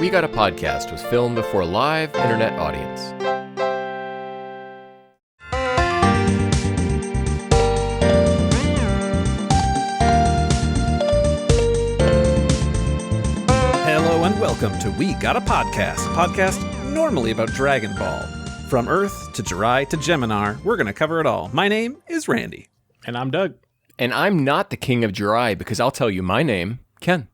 We Got a Podcast was filmed before a live internet audience. Hello and welcome to We Got a Podcast, a podcast normally about Dragon Ball. From Earth to JURAI to Geminar, we're going to cover it all. My name is Randy. And I'm Doug. And I'm not the king of JURAI because I'll tell you my name, Ken.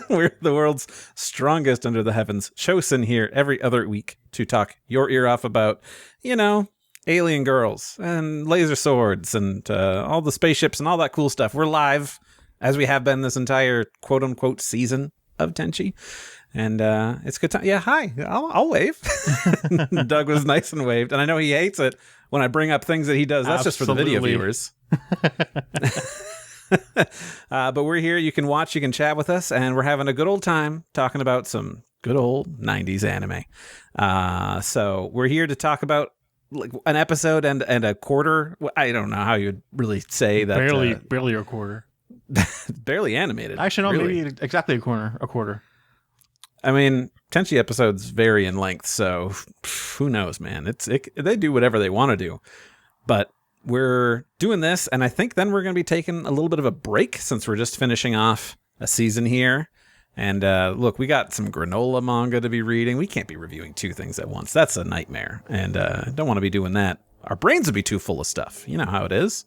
We're the world's strongest under the heavens. Chosen here every other week to talk your ear off about, alien girls and laser swords and all the spaceships and all that cool stuff. We're live, as we have been this entire quote-unquote season of Tenchi. And it's a good time. Yeah, hi. I'll wave. Doug was nice and waved. And I know he hates it when I bring up things that he does. That's Absolutely. Just for the video viewers. But we're here. You can watch, you can chat with us, and we're having a good old time talking about some good old 90s anime. So we're here to talk about like an episode and a quarter. I don't know how you'd really say that. Barely a quarter. Barely animated. Actually, no, really. maybe exactly a quarter. I mean, Tenchi episodes vary in length, so who knows, man? They do whatever they want to do. But we're doing this, and I think then we're going to be taking a little bit of a break since we're just finishing off a season here. And look, we got some granola manga to be reading. We can't be reviewing two things at once. That's a nightmare, and don't want to be doing that. Our brains would be too full of stuff. You know how it is.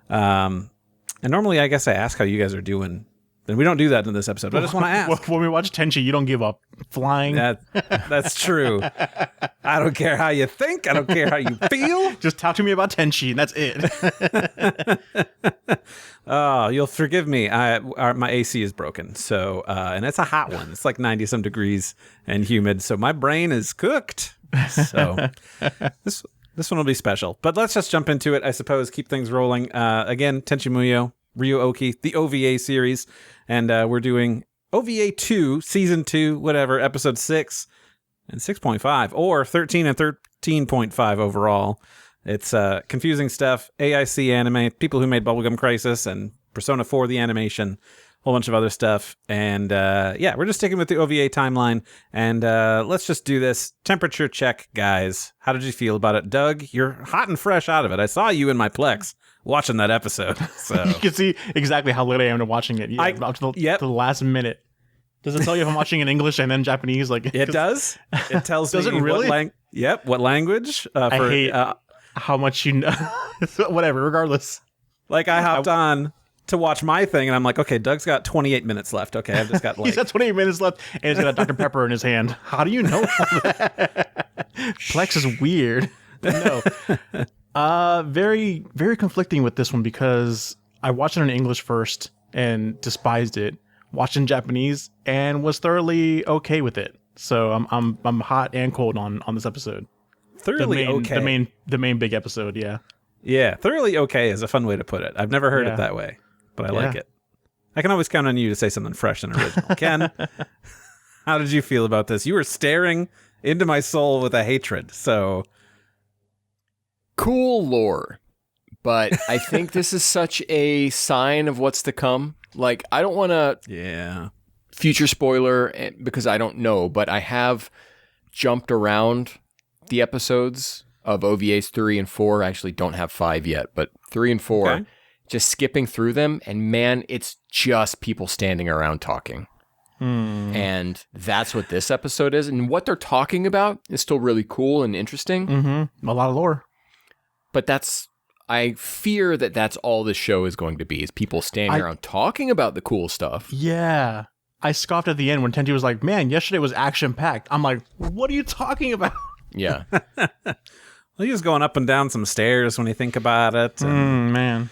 And normally, I guess I ask how you guys are doing. And we don't do that in this episode. But I just want to ask. When we watch Tenchi, you don't give up. Flying. That's true. I don't care how you think. I don't care how you feel. Just talk to me about Tenchi, and that's it. Oh, you'll forgive me. My AC is broken. So, and it's a hot one. It's like 90-some degrees and humid. So my brain is cooked. So this one will be special. But let's just jump into it, I suppose. Keep things rolling. Again, Tenchi Muyo, Ryo-Ohki, the OVA series. And we're doing OVA 2, Season 2, whatever, Episode 6 and 6.5, or 13 and 13.5 overall. It's confusing stuff, AIC anime, people who made Bubblegum Crisis and Persona 4, the animation, a whole bunch of other stuff. And we're just sticking with the OVA timeline. And let's just do this. Temperature check, guys. How did you feel about it? Doug, you're hot and fresh out of it. I saw you in my Plex watching that episode. So You can see exactly how late I am to watching it. Yeah, up to the last minute. Does it tell you if I'm watching in English and then Japanese? Like it does. It tells does me it really? What language. I hate how much you know. Whatever, regardless. Like I hopped on to watch my thing, and I'm like, okay, Doug's got 28 minutes left. Okay, I've just got He's got 28 minutes left, and he's got a Dr. Pepper in his hand. How do you know all that? Plex is weird. No. Very, very conflicting with this one because I watched it in English first and despised it. Watched it in Japanese and was thoroughly okay with it. So I'm hot and cold on this episode. Thoroughly okay. The main big episode, yeah. Yeah, thoroughly okay is a fun way to put it. I've never heard it that way, but I like it. I can always count on you to say something fresh and original. Ken, how did you feel about this? You were staring into my soul with a hatred, so Cool lore, but I think this is such a sign of what's to come. Like, I don't want to future spoiler because I don't know, but I have jumped around the episodes of OVAs 3 and 4. I actually don't have 5 yet, but 3 and 4, just skipping through them. And man, it's just people standing around talking. And that's what this episode is. And what they're talking about is still really cool and interesting. Mm-hmm. A lot of lore. But I fear that that's all this show is going to be, is people standing around talking about the cool stuff. Yeah. I scoffed at the end when Tenchi was like, man, yesterday was action-packed. I'm like, what are you talking about? Yeah. Well, he was going up and down some stairs when you think about it. Man.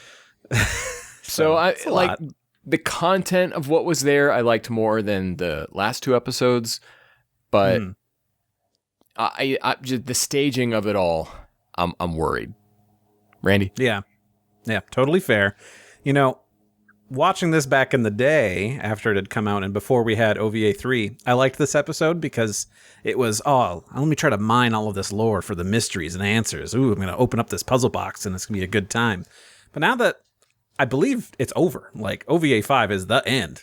So I like the content of what was there. I liked more than the last 2 episodes, but I just, the staging of it all, I'm worried. Randy? Yeah, totally fair. Watching this back in the day after it had come out and before we had OVA 3, I liked this episode because it was, let me try to mine all of this lore for the mysteries and answers. Ooh, I'm going to open up this puzzle box and it's going to be a good time. But now that I believe it's over, like OVA 5 is the end,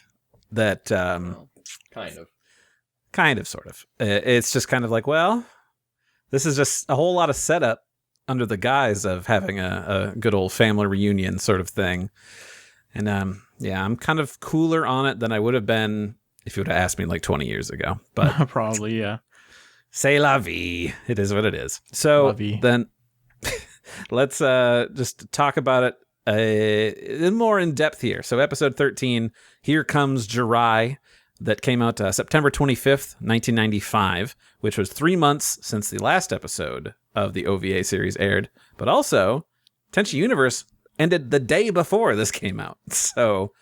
that kind of. Kind of, sort of. It's just kind of like, well, this is just a whole lot of setup under the guise of having a good old family reunion sort of thing. And I'm kind of cooler on it than I would have been if you would have asked me like 20 years ago. But probably, yeah. C'est la vie. It is what it is. So then let's just talk about it a little more in depth here. So episode 13, Here Comes Jurai, that came out September 25th, 1995, which was 3 months since the last episode of the OVA series aired. But also, Tenchi Universe ended the day before this came out. So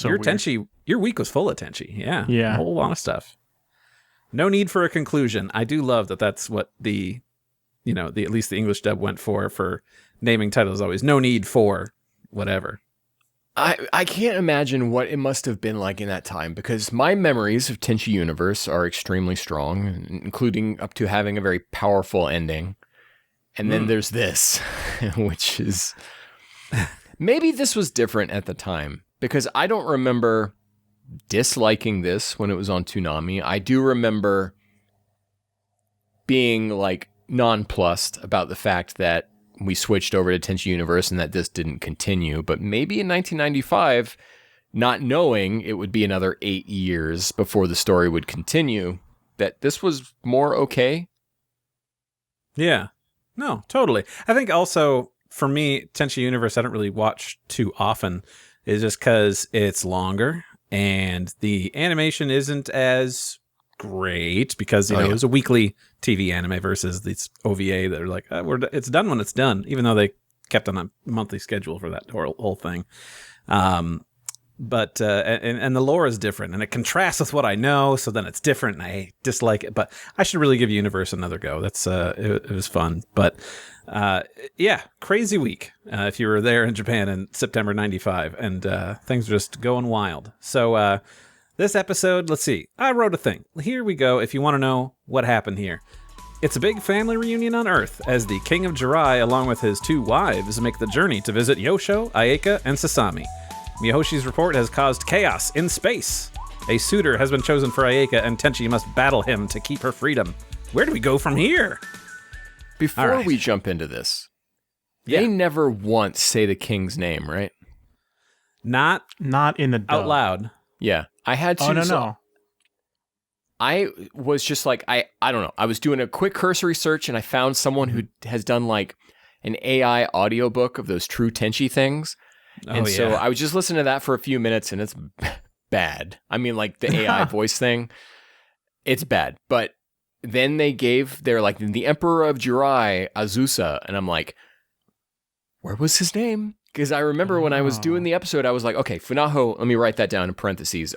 your weird. Tenchi, your week was full of Tenchi. Yeah. Yeah. A whole lot of stuff. No need for a conclusion. I do love that that's what at least the English dub went for naming titles always. No need for whatever. I can't imagine what it must have been like in that time, because my memories of Tenchi Universe are extremely strong, including up to having a very powerful ending. And then there's this, which is... Maybe this was different at the time, because I don't remember disliking this when it was on Toonami. I do remember being like nonplussed about the fact that we switched over to Tenchi Universe and that this didn't continue. But maybe in 1995, not knowing it would be another 8 years before the story would continue, that this was more okay. Yeah. No, totally. I think also, for me, Tenchi Universe, I don't really watch too often, is just because it's longer and the animation isn't as great because, it was a weekly TV anime versus these OVA that are like, it's done when it's done, even though they kept on a monthly schedule for that whole thing. But the lore is different and it contrasts with what I know. So then it's different and I dislike it, but I should really give Universe another go. That's, it was fun, but, crazy week. If you were there in Japan in September 95 and, things are just going wild. So, this episode, let's see. I wrote a thing. Here we go. If you want to know what happened here. It's a big family reunion on Earth as the king of Jurai, along with his 2 wives, make the journey to visit Yosho, Ayeka, and Sasami. Miyahoshi's report has caused chaos in space. A suitor has been chosen for Ayeka, and Tenchi must battle him to keep her freedom. Where do we go from here? Before we jump into this, they never once say the king's name, right? Not in the dub. Out loud. Yeah. I had to. Oh, no. I was just like, I don't know. I was doing a quick cursory search and I found someone who has done like an AI audiobook of those true Tenchi things. So I was just listening to that for a few minutes and it's bad. I mean, like the AI voice thing, it's bad. But then they're like, the Emperor of Jurai, Azusa. And I'm like, where was his name? Because I remember when I was doing the episode, I was like, okay, Funaho, let me write that down in parentheses.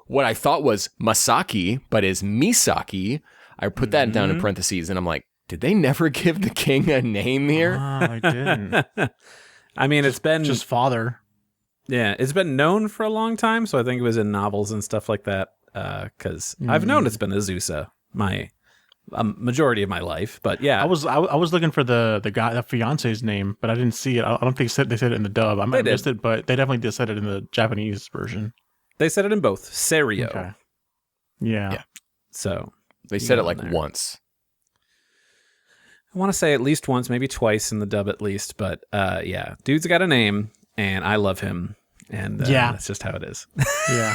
What I thought was Masaki, but is Misaki. I put that down in parentheses, and I'm like, did they never give the king a name here? I didn't. I mean, it's been... Just father. Yeah, it's been known for a long time, so I think it was in novels and stuff like that, because I've known it's been Azusa my majority of my life, but yeah. I was looking for the fiance's name, but I didn't see it. I don't think they said it in the dub. I might have missed it, but they definitely did said it in the Japanese version. They said it in both. Serio. Okay. Yeah. So they said it like once. I want to say at least once, maybe twice in the dub at least, but dude's got a name and I love him, and that's just how it is. Yeah.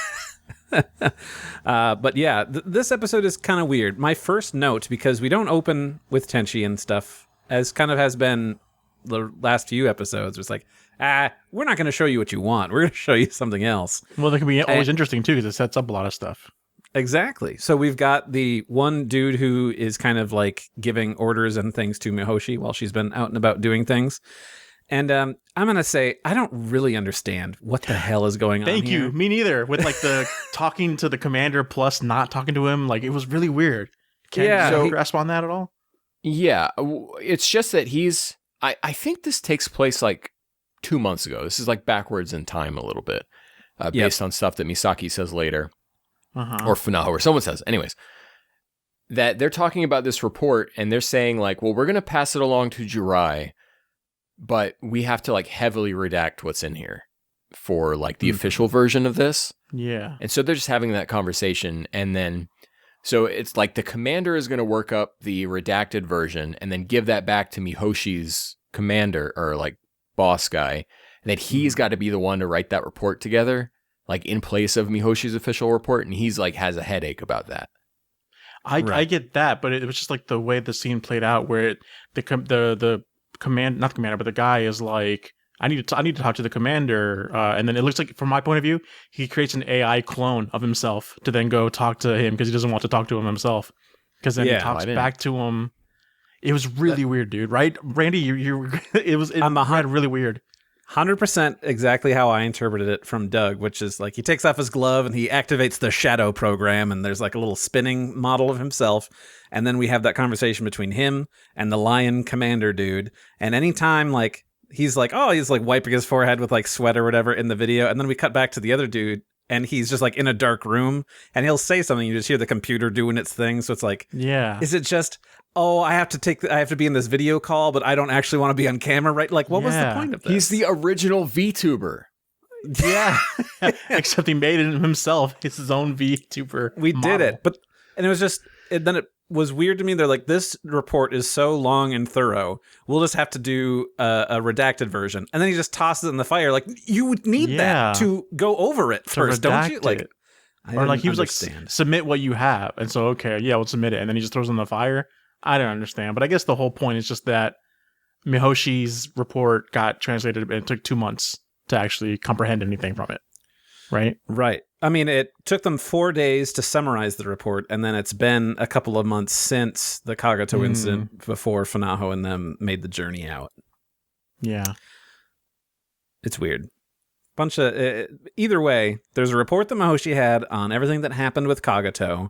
But yeah, this episode is kind of weird. My first note, because we don't open with Tenchi and stuff, as kind of has been the last few episodes, was like, we're not going to show you what you want. We're going to show you something else. Well, that can be always interesting too, because it sets up a lot of stuff. Exactly. So we've got the one dude who is kind of like giving orders and things to Mihoshi while she's been out and about doing things. And I'm going to say, I don't really understand what the hell is going on here. Thank you. Me neither. With like the talking to the commander plus not talking to him, like it was really weird. Can you grasp on that at all? Yeah. It's just that I think this takes place like 2 months ago. This is like backwards in time a little bit, based on stuff that Misaki says later, or Funaho, or someone says. Anyways, that they're talking about this report and they're saying like, well, we're going to pass it along to Jurai, but we have to like heavily redact what's in here for like the official version of this. Yeah. And so they're just having that conversation. And then So it's like the commander is going to work up the redacted version and then give that back to Mihoshi's commander or like boss guy. And then he's got to be the one to write that report together, like in place of Mihoshi's official report. And he's like has a headache about that. I get that, but it was just like the way the scene played out, where the command, not the commander, but the guy is like, I need to talk to the commander, and then it looks like, from my point of view, he creates an AI clone of himself to then go talk to him because he doesn't want to talk to him himself. Because then he talks back to him. It was really weird, dude. Right, Randy? It was really weird. 100% exactly how I interpreted it from Doug, which is like he takes off his glove and he activates the shadow program, and there's like a little spinning model of himself. And then we have that conversation between him and the lion commander dude. And anytime like he's like wiping his forehead with like sweat or whatever in the video, and then we cut back to the other dude and he's just like in a dark room and he'll say something, you just hear the computer doing its thing. So it's like, is it just, I have to be in this video call, but I don't actually want to be on camera, right? Like, what was the point of this? He's the original VTuber. Yeah. Except he made it himself. It's his own VTuber. We did it. And it was just, then it was weird to me. They're like, this report is so long and thorough. We'll just have to do a redacted version. And then he just tosses it in the fire. Like, you would need that to go over it first, don't you? Like, or like he was like, submit what you have. And so, okay, yeah, we'll submit it. And then he just throws it in the fire. I don't understand, but I guess the whole point is just that Mihoshi's report got translated and it took 2 months to actually comprehend anything from it, right? Right. I mean, it took them 4 days to summarize the report, and then it's been a couple of months since the Kagato incident before Funaho and them made the journey out. Yeah. It's weird. Either way, there's a report that Mihoshi had on everything that happened with Kagato,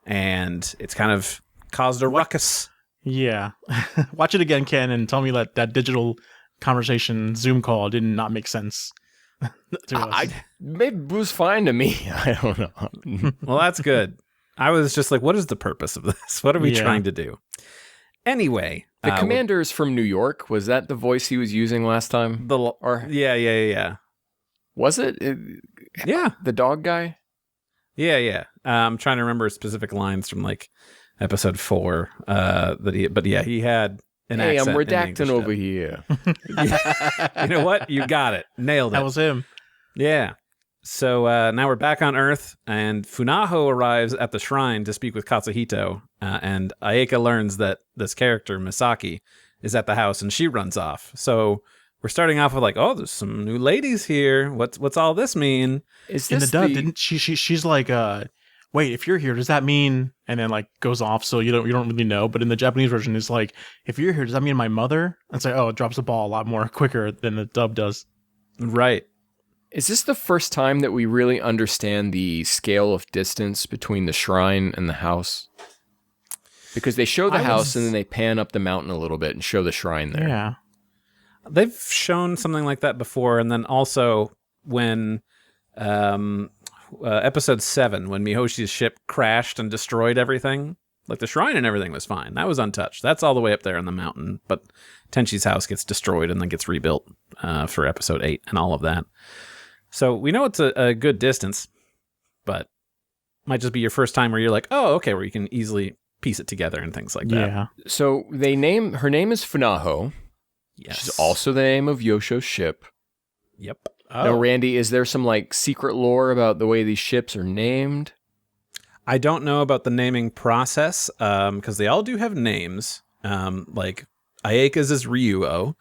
and it's kind of caused a ruckus. Yeah. Watch it again, Ken, and tell me that digital conversation Zoom call did not make sense to us. Maybe it was fine to me. I don't know. Well, that's good. I was just like, what is the purpose of this? What are we trying to do? Anyway. The commander's from New York. Was that the voice he was using last time? Yeah. Was it? Yeah. The dog guy? Yeah. I'm trying to remember specific lines from like episode 4 he had an accent. I'm redacting over here. You know what? You got it. Nailed it. That was him. Yeah. So now we're back on Earth, and Funaho arrives at the shrine to speak with Katsuhito, and Ayeka learns that this character, Misaki, is at the house, and she runs off. So we're starting off with like, oh, there's some new ladies here. What's all this mean? Is this in the dub? Didn't she's like, wait, if you're here, does that mean? And then like goes off, so you don't really know. But in the Japanese version, it's like, if you're here, does that mean my mother? And it's like, oh, it drops the ball a lot more quicker than the dub does. Right. Is this the first time that we really understand the scale of distance between the shrine and the house? Because they show the house and then they pan up the mountain a little bit and show the shrine there. Yeah. They've shown something like that before, and then also when episode 7, when Mihoshi's ship crashed and destroyed everything, like the shrine and everything was fine. That was untouched. That's all the way up there in the mountain, but Tenchi's house gets destroyed and then gets rebuilt for episode 8 and all of that. So we know it's a good distance, but might just be your first time where you're like, oh, okay, where you can easily piece it together and things like that. Yeah. So her name is Funaho. Yes. Which is also the name of Yosho's ship. Yep. Oh. Now, Randy, is there some like secret lore about the way these ships are named? I don't know about the naming process, because they all do have names. Like Ayeka's is Ryo,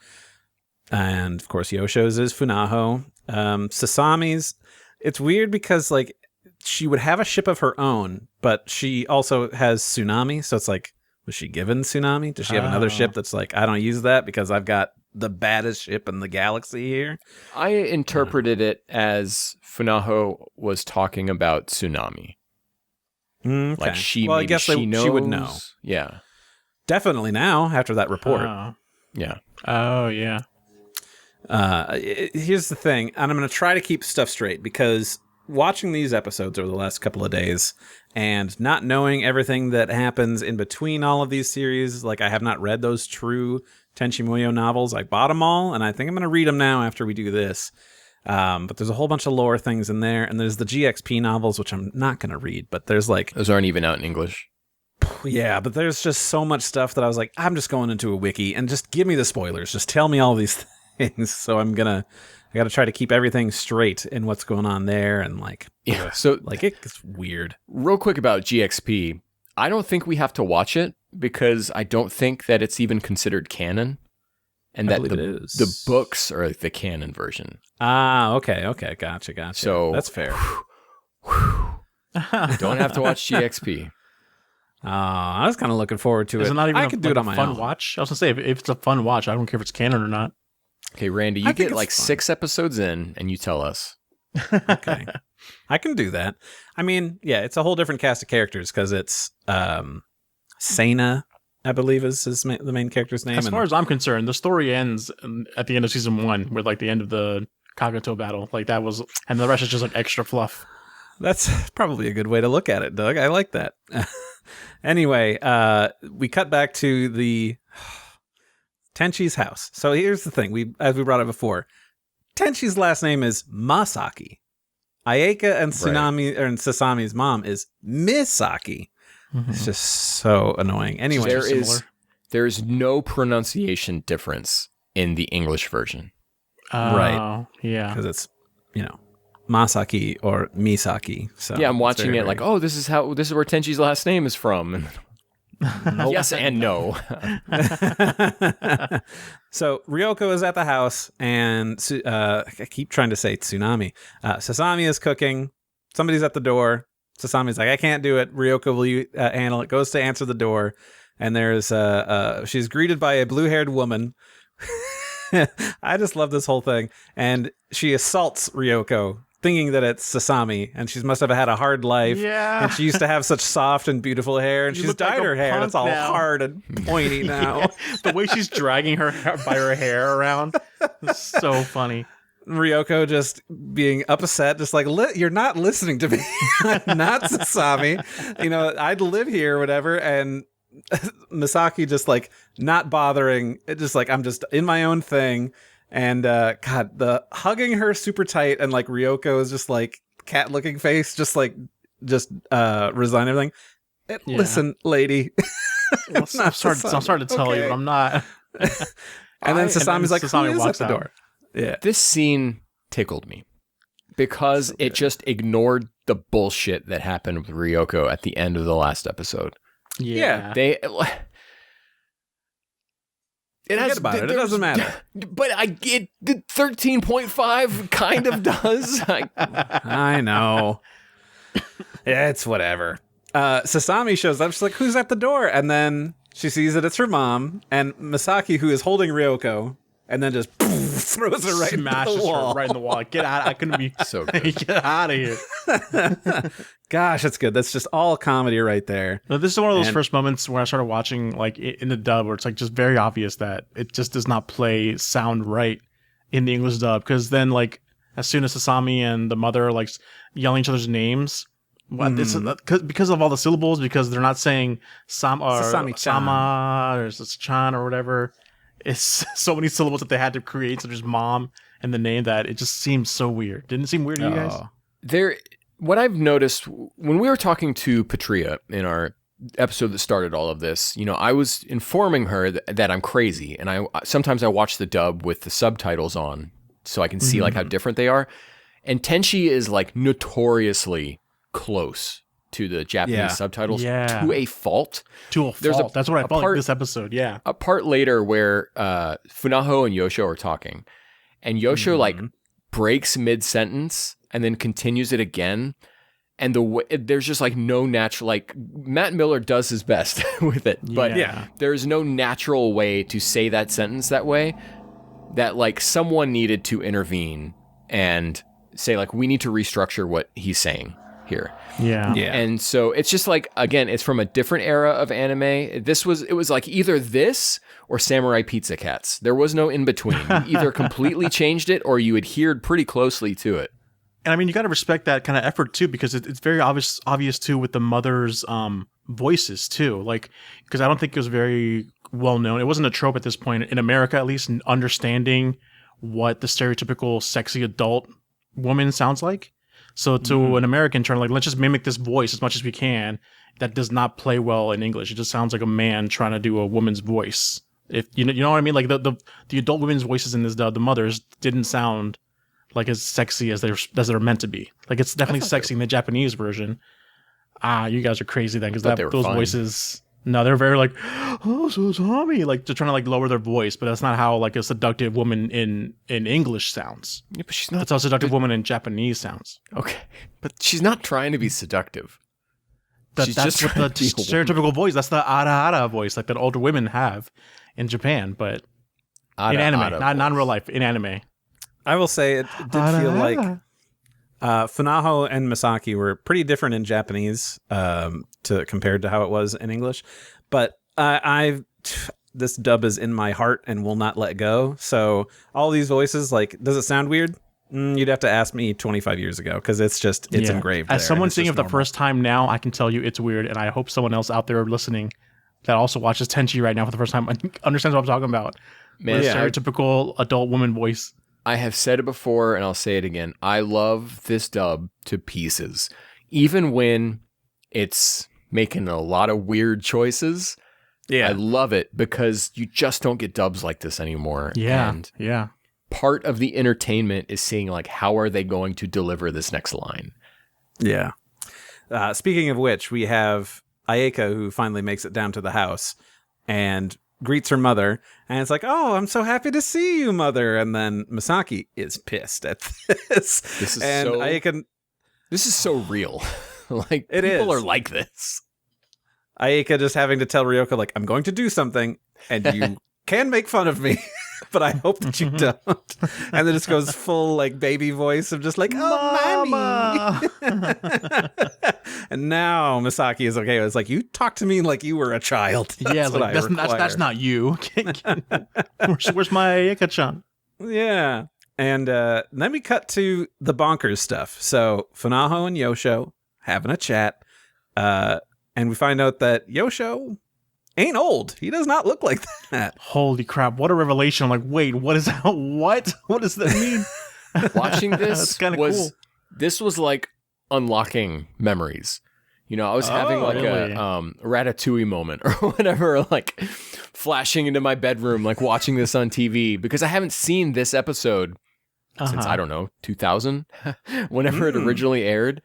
and of course Yosho's is Funaho. Sasami's, it's weird because like she would have a ship of her own, but she also has Tsunami. So it's like, was she given Tsunami? Does she have another ship that's like, I don't use that because I've got the baddest ship in the galaxy here? I interpreted it as Funaho was talking about Tsunami. Okay. Like she knows. She would know. Yeah. Definitely now after that report. Yeah. Oh, yeah. Here's the thing, and I'm going to try to keep stuff straight, because watching these episodes over the last couple of days and not knowing everything that happens in between all of these series, like I have not read those true Tenchi Muyo novels. I bought them all, and I think I'm going to read them now after we do this. But there's a whole bunch of lore things in there, and there's the GXP novels, which I'm not going to read, but there's like... Those aren't even out in English. Yeah, but there's just so much stuff that I was like, I'm just going into a wiki, and just give me the spoilers. Just tell me all these things. So I got to try to keep everything straight in what's going on there, and like... Yeah, so... Like, it's weird. Real quick about GXP, I don't think we have to watch it, because I don't think that it's even considered canon. And that the books are the canon version. Ah, okay. Gotcha. So that's fair. Don't have to watch GXP. I was kind of looking forward to it. Is it not even I could do it on my fun own. Watch? I was gonna say if it's a fun watch, I don't care if it's canon or not. Okay, Randy, you get like 6 episodes in, and you tell us. Okay, I can do that. I mean, yeah, it's a whole different cast of characters because it's Sana, I believe is the main character's name. As far as I'm concerned, the story ends at the end of season 1 with like the end of the Kagato battle. Like that was, and the rest is just like extra fluff. That's probably a good way to look at it, Doug. I like that. Anyway, we cut back to the Tenchi's house. So here's the thing: as we brought up before, Tenchi's last name is Masaki. Ayeka and Sasami's mom is Misaki. Mm-hmm. It's just so annoying. Anyway, there's no pronunciation difference in the English version. Right. Yeah. Because it's, Masaki or Misaki. So yeah, I'm watching it like, oh, this is where Tenchi's last name is from. Nope. Yes and no. So Ryoko is at the house, and I keep trying to say Tsunami. Sasami is cooking. Somebody's at the door. Sasami's like, I can't do it. Ryoko, will you handle it? Goes to answer the door, and there's she's greeted by a blue-haired woman. I just love this whole thing. And she assaults Ryoko, thinking that it's Sasami, and she must have had a hard life. Yeah. And she used to have such soft and beautiful hair, and she's dyed her hair, and it's all hard and pointy now. Yeah. The way she's dragging her by her hair around is so funny. Ryoko just being upset, just like, you're not listening to me. I'm not Sasami. I'd live here or whatever. And Misaki just like not bothering. It just like, I'm just in my own thing. And God, the hugging her super tight, and like Ryoko is just like cat looking face, just resign everything. Listen, lady. I'm sorry to tell you, but I'm not. And then Sasami's like, Sasami who is walks at the out. door? Yeah. This scene tickled me because it just ignored the bullshit that happened with Ryoko at the end of the last episode. Yeah. It doesn't matter. But the 13.5 kind of does. I know. It's whatever. Sasami shows up. She's like, who's at the door? And then she sees that it's her mom, and Misaki, who is holding Ryoko, and then just throws her right Smashes in the wall. her right in the wall. Get out. I couldn't be so good. Get out of here. Gosh, that's good. That's just all comedy right there. Now, this is one of those first moments where I started watching like in the dub, where it's like just very obvious that it just does not sound right in the English dub. Because then like as soon as Sasami and the mother are like yelling each other's names, because of all the syllables, because they're not saying Sama or Chan or whatever. It's so many syllables that they had to create, so there's mom and the name, that it just seems so weird. Didn't it seem weird to you guys? What I've noticed when we were talking to Patria in our episode that started all of this, I was informing her that I'm crazy, and sometimes I watch the dub with the subtitles on so I can see like how different they are. And Tenchi is like notoriously close to the Japanese subtitles to a fault. That's what I felt like this episode. Yeah. A part later where Funaho and Yosho are talking, and Yosho like breaks mid-sentence and then continues it again. And there's just like no natural, like Matt Miller does his best with it, but there's no natural way to say that sentence that way, that like someone needed to intervene and say like, we need to restructure what he's saying here. Yeah. And so it's just like, again, it's from a different era of anime. It was like either this or Samurai Pizza Cats. There was no in between. You either completely changed it or you adhered pretty closely to it. And I mean, you got to respect that kind of effort too, because it's very obvious too with the mother's voices too. Like, because I don't think it was very well known. It wasn't a trope at this point in America, at least, in understanding what the stereotypical sexy adult woman sounds like. So to an American turn, like, let's just mimic this voice as much as we can. That does not play well in English. It just sounds like a man trying to do a woman's voice. If you know what I mean? Like the adult women's voices in this, the mothers didn't sound like as sexy as they're meant to be. Like, it's definitely sexy in the Japanese version. You guys are crazy then, because those voices. No, they're very like, oh, Sasami, like they're trying to like lower their voice, but that's not how like a seductive woman in English sounds. Yeah, but she's not. That's how a seductive woman in Japanese sounds. Okay, but she's not trying to be seductive. That's just what the stereotypical voice. That's the ara voice, like that older women have in Japan, but in anime, not in real life. In anime, I will say it did feel like Funaho and Misaki were pretty different in Japanese compared to how it was in English, but this dub is in my heart and will not let go. So all these voices, like, does it sound weird? You'd have to ask me 25 years ago, because it's engraved. As someone seeing it for the first time now, I can tell you it's weird, and I hope someone else out there listening that also watches Tenchi right now for the first time understands what I'm talking about. Man, stereotypical adult woman voice. I have said it before, and I'll say it again. I love this dub to pieces. Even when it's making a lot of weird choices, I love it, because you just don't get dubs like this anymore. And part of the entertainment is seeing, like, how are they going to deliver this next line? Yeah. Speaking of which, we have Ayeka, who finally makes it down to the house and greets her mother, and it's like, oh, I'm so happy to see you, mother. And then Misaki is pissed at this. Ayeka, this is so real. Like, people are like this. Ayeka just having to tell Ryoko, like, I'm going to do something, and you can make fun of me, but I hope that you don't. And then it just goes full, like, baby voice of just like, oh, Mommy. And now Misaki is okay. It's like, you talk to me like you were a child. That's like, that's not you. Where's my Ayeka-chan? Yeah. And then we cut to the bonkers stuff. So Funaho and Yosho having a chat. And we find out that Yosho ain't old. He does not look like that. Holy crap. What a revelation. I'm like, wait, what is that? What? What does that mean? Watching this cool. This was like unlocking memories. You know, I was having like a Ratatouille moment or whatever, like flashing into my bedroom, like watching this on TV, because I haven't seen this episode since, I don't know, 2000, whenever it originally aired.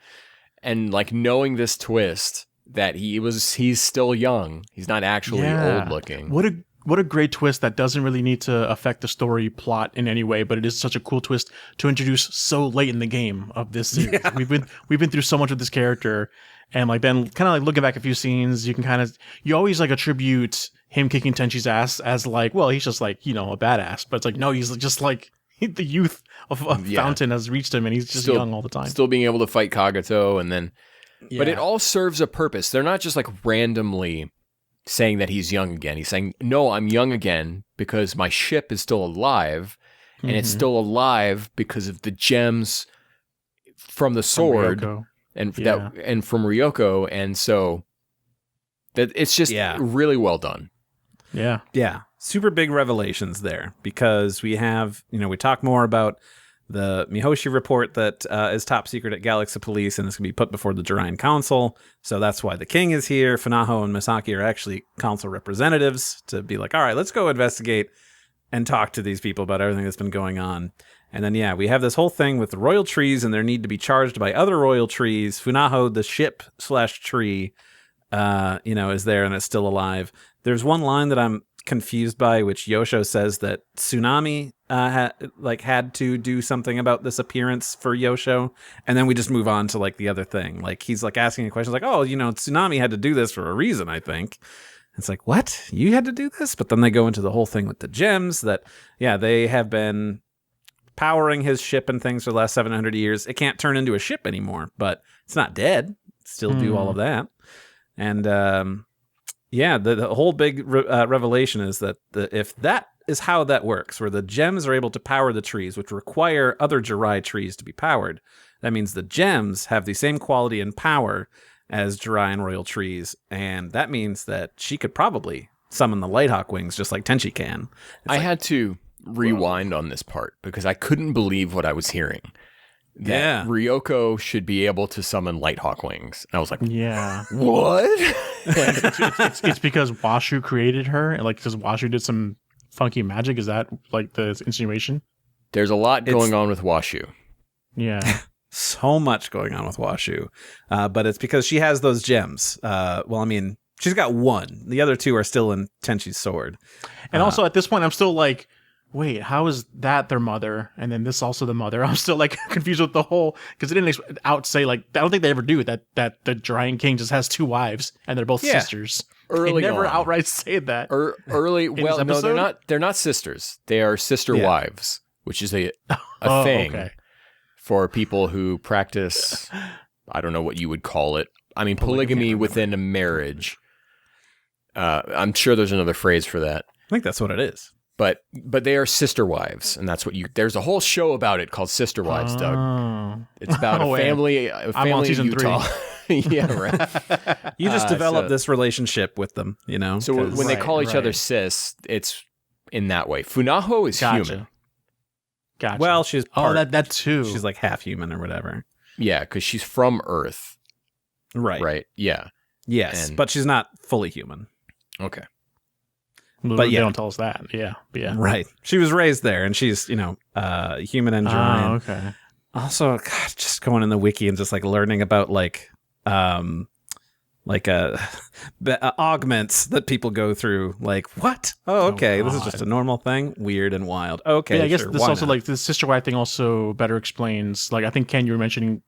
And like knowing this twist that he's still young. He's not actually old looking. What a great twist that doesn't really need to affect the story plot in any way, but it is such a cool twist to introduce so late in the game of this series. Yeah. We've been through so much with this character, and like then kind of like looking back a few scenes, you always like attribute him kicking Tenchi's ass as like, well, he's just like, you know, a badass, but it's like, no, he's just like the youth of Fountain has reached him, and he's just young all the time. Still being able to fight Kagato, and then, but it all serves a purpose. They're not just like randomly saying that he's young again. He's saying, no, I'm young again because my ship is still alive, and it's still alive because of the gems from the sword and from Ryoko, and so that it's just really well done. Yeah. Super big revelations there, because we have, we talk more about the Mihoshi report that is top secret at Galaxy Police, and it's going to be put before the Juraian Council. So that's why the king is here. Funaho and Misaki are actually council representatives to be like, all right, let's go investigate and talk to these people about everything that's been going on. And then, we have this whole thing with the royal trees and their need to be charged by other royal trees. Funaho, the ship/tree, is there and it's still alive. There's one line that I'm confused by, which Yosho says that Tsunami had to do something about this appearance for Yosho, and then we just move on to like the other thing. Like he's like asking a question like, oh, Tsunami had to do this for a reason, I think. It's like, what? You had to do this? But then they go into the whole thing with the gems that, they have been powering his ship and things for the last 700 years. It can't turn into a ship anymore, but it's not dead. Still do all of that. And the whole big revelation is that if that is how that works, where the gems are able to power the trees, which require other Jurai trees to be powered, that means the gems have the same quality and power as Juraian royal trees, and that means that she could probably summon the Lighthawk wings just like Tenchi can. I had to rewind on this part because I couldn't believe what I was hearing. That Ryoko should be able to summon Lighthawk wings. And I was like, yeah. What? it's because Washu created her, and like because Washu did some funky magic. Is that like the insinuation? There's a lot going on with Washu. Yeah. So much going on with Washu. But it's because she has those gems. Well, I mean, she's got one. The other two are still in Tenchi's sword. And also at this point, I'm still like, wait, how is that their mother? And then this also the mother. I'm still like confused with the whole, because it didn't say like, I don't think they ever do that the Juraian king just has two wives and they're both sisters. Early they never on. outright say that. Early, well, no, they're not sisters. They are sister wives, which is a thing for people who practice, I don't know what you would call it. I mean, polygamy within a marriage. I'm sure there's another phrase for that. I think that's what it is. But they are sister wives, and that's what there's a whole show about it called Sister Wives, Doug. It's about a family I'm on season in Utah. 3. Yeah, right. You just develop this relationship with them, you know? So when they call each other sis, it's in that way. Funaho is human. Gotcha. Well, she's part, that too. She's like half human or whatever. Yeah, because she's from Earth. Right. Yeah. Yes, but she's not fully human. Okay. But they don't tell us that. Yeah. Right. She was raised there, and she's, human and Juraian. Oh, okay. Also, God, just going in the wiki and just like learning about augments that people go through. Like, what? Oh, okay. This is just a normal thing. Weird and wild. Okay. Yeah, I guess this also like the sister wife thing also better explains. Like, I think Ken, you were mentioning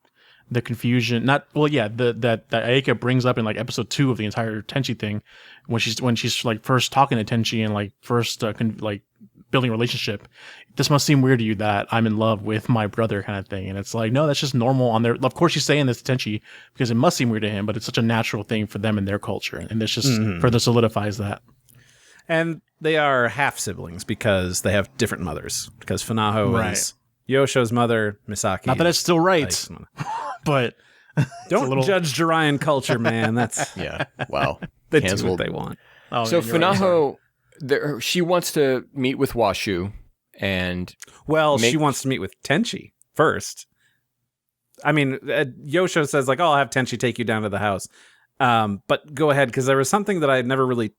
the confusion. That Ayeka brings up in like episode 2 of the entire Tenchi thing, when she's like first talking to Tenchi and like first building a relationship. This must seem weird to you that I'm in love with my brother, kind of thing. And it's like, no, that's just normal on their. Of course, she's saying this to Tenchi because it must seem weird to him, but it's such a natural thing for them in their culture, and this just further solidifies that. And they are half siblings because they have different mothers. Because Funaho is Yosho's mother, Misaki. Not that it's still right, but don't judge Juraian culture, man. That's Wow. They do what they want. Oh, so Funaho, she wants to meet with Washu, and she wants to meet with Tenchi first. I mean, Yosho says like, "Oh, I'll have Tenchi take you down to the house," but go ahead, because there was something that I had never really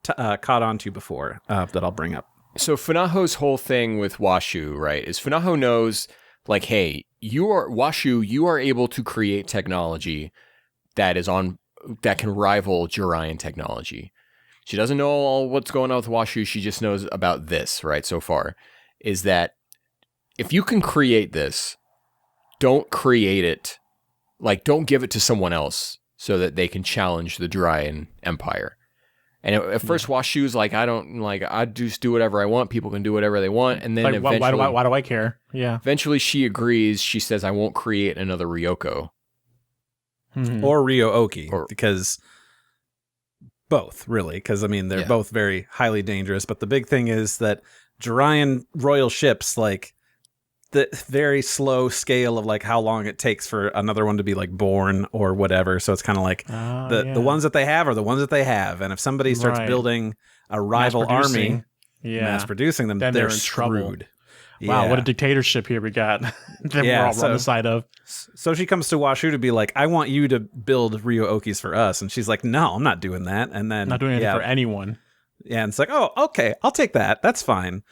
caught on to before that I'll bring up. So Funaho's whole thing with Washu, right, is Funaho knows, like, hey, you are able to create technology that can rival Juraian technology. She doesn't know all what's going on with Washu. She just knows about this, right, so far, is that if you can create this, don't create it, like, don't give it to someone else so that they can challenge the Juraian Empire. And at first, Washu's like, I just do whatever I want. People can do whatever they want. And then like, eventually, why do I care? Yeah. Eventually, she agrees. She says, I won't create another Ryoko. Or Ryo-Ohki, because both, really. Because, I mean, they're both very highly dangerous. But the big thing is that Juraian royal ships, like, the very slow scale of like how long it takes for another one to be like born or whatever. So it's kind of like the ones that they have are the ones that they have. And if somebody starts building a rival army, mass producing them, then they're in trouble. Wow, what a dictatorship here we got that we're all on the side of. So she comes to Washu to be like, I want you to build Ryo-Ohkis for us. And she's like, no, I'm not doing that. And then not doing anything for anyone. Yeah, and it's like, oh, okay, I'll take that. That's fine.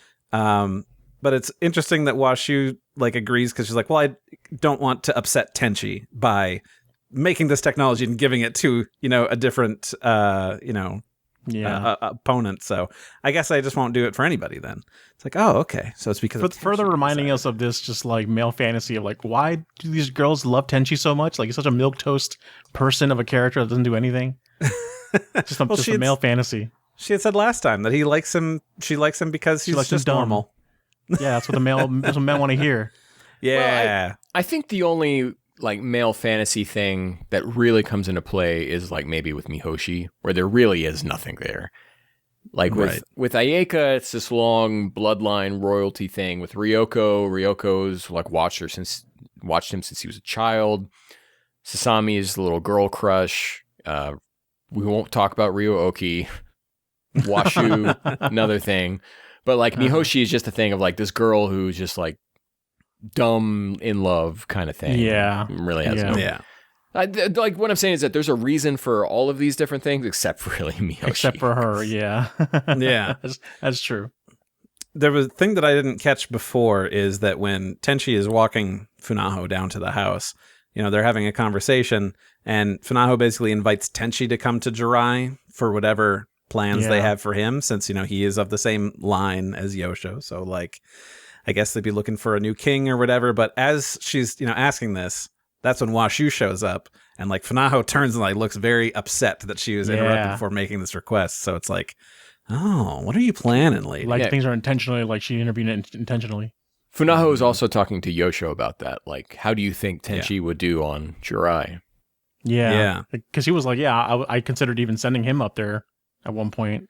But it's interesting that Washu like agrees because she's like, well, I don't want to upset Tenchi by making this technology and giving it to, a different, opponent. So I guess I just won't do it for anybody then. It's like, oh, okay. So it's because but further reminding us of this just like male fantasy of like, why do these girls love Tenchi so much? Like, he's such a milquetoast person of a character that doesn't do anything. just a male fantasy. She had said last time that he likes him. She likes him because he's just normal. Yeah, that's what men want to hear. Yeah. Well, I think the only like male fantasy thing that really comes into play is like maybe with Mihoshi, where there really is nothing there. Like with Ayeka, it's this long bloodline royalty thing. With Ryoko's like watched him since he was a child. Sasami is the little girl crush. We won't talk about Ryo-Ohki. Washu, another thing. But like Mihoshi is just a thing of like this girl who's just like dumb in love kind of thing. Yeah. Really has no. Yeah. Like what I'm saying is that there's a reason for all of these different things, except for really Mihoshi. Except for her, yeah. Yeah. That's true. There was a thing that I didn't catch before is that when Tenchi is walking Funaho down to the house, they're having a conversation, and Funaho basically invites Tenchi to come to Jurai for whatever plans they have for him, since, he is of the same line as Yosho. So, like, I guess they'd be looking for a new king or whatever. But as she's, asking this, that's when Washu shows up, and, like, Funaho turns and, like, looks very upset that she was interrupted before making this request. So it's like, oh, what are you planning, lady? Like things are intentionally, like she intervened intentionally. Funaho is also talking to Yosho about that. Like, how do you think Tenchi would do on Jurai? Yeah. Because he was like, I considered even sending him up there at one point.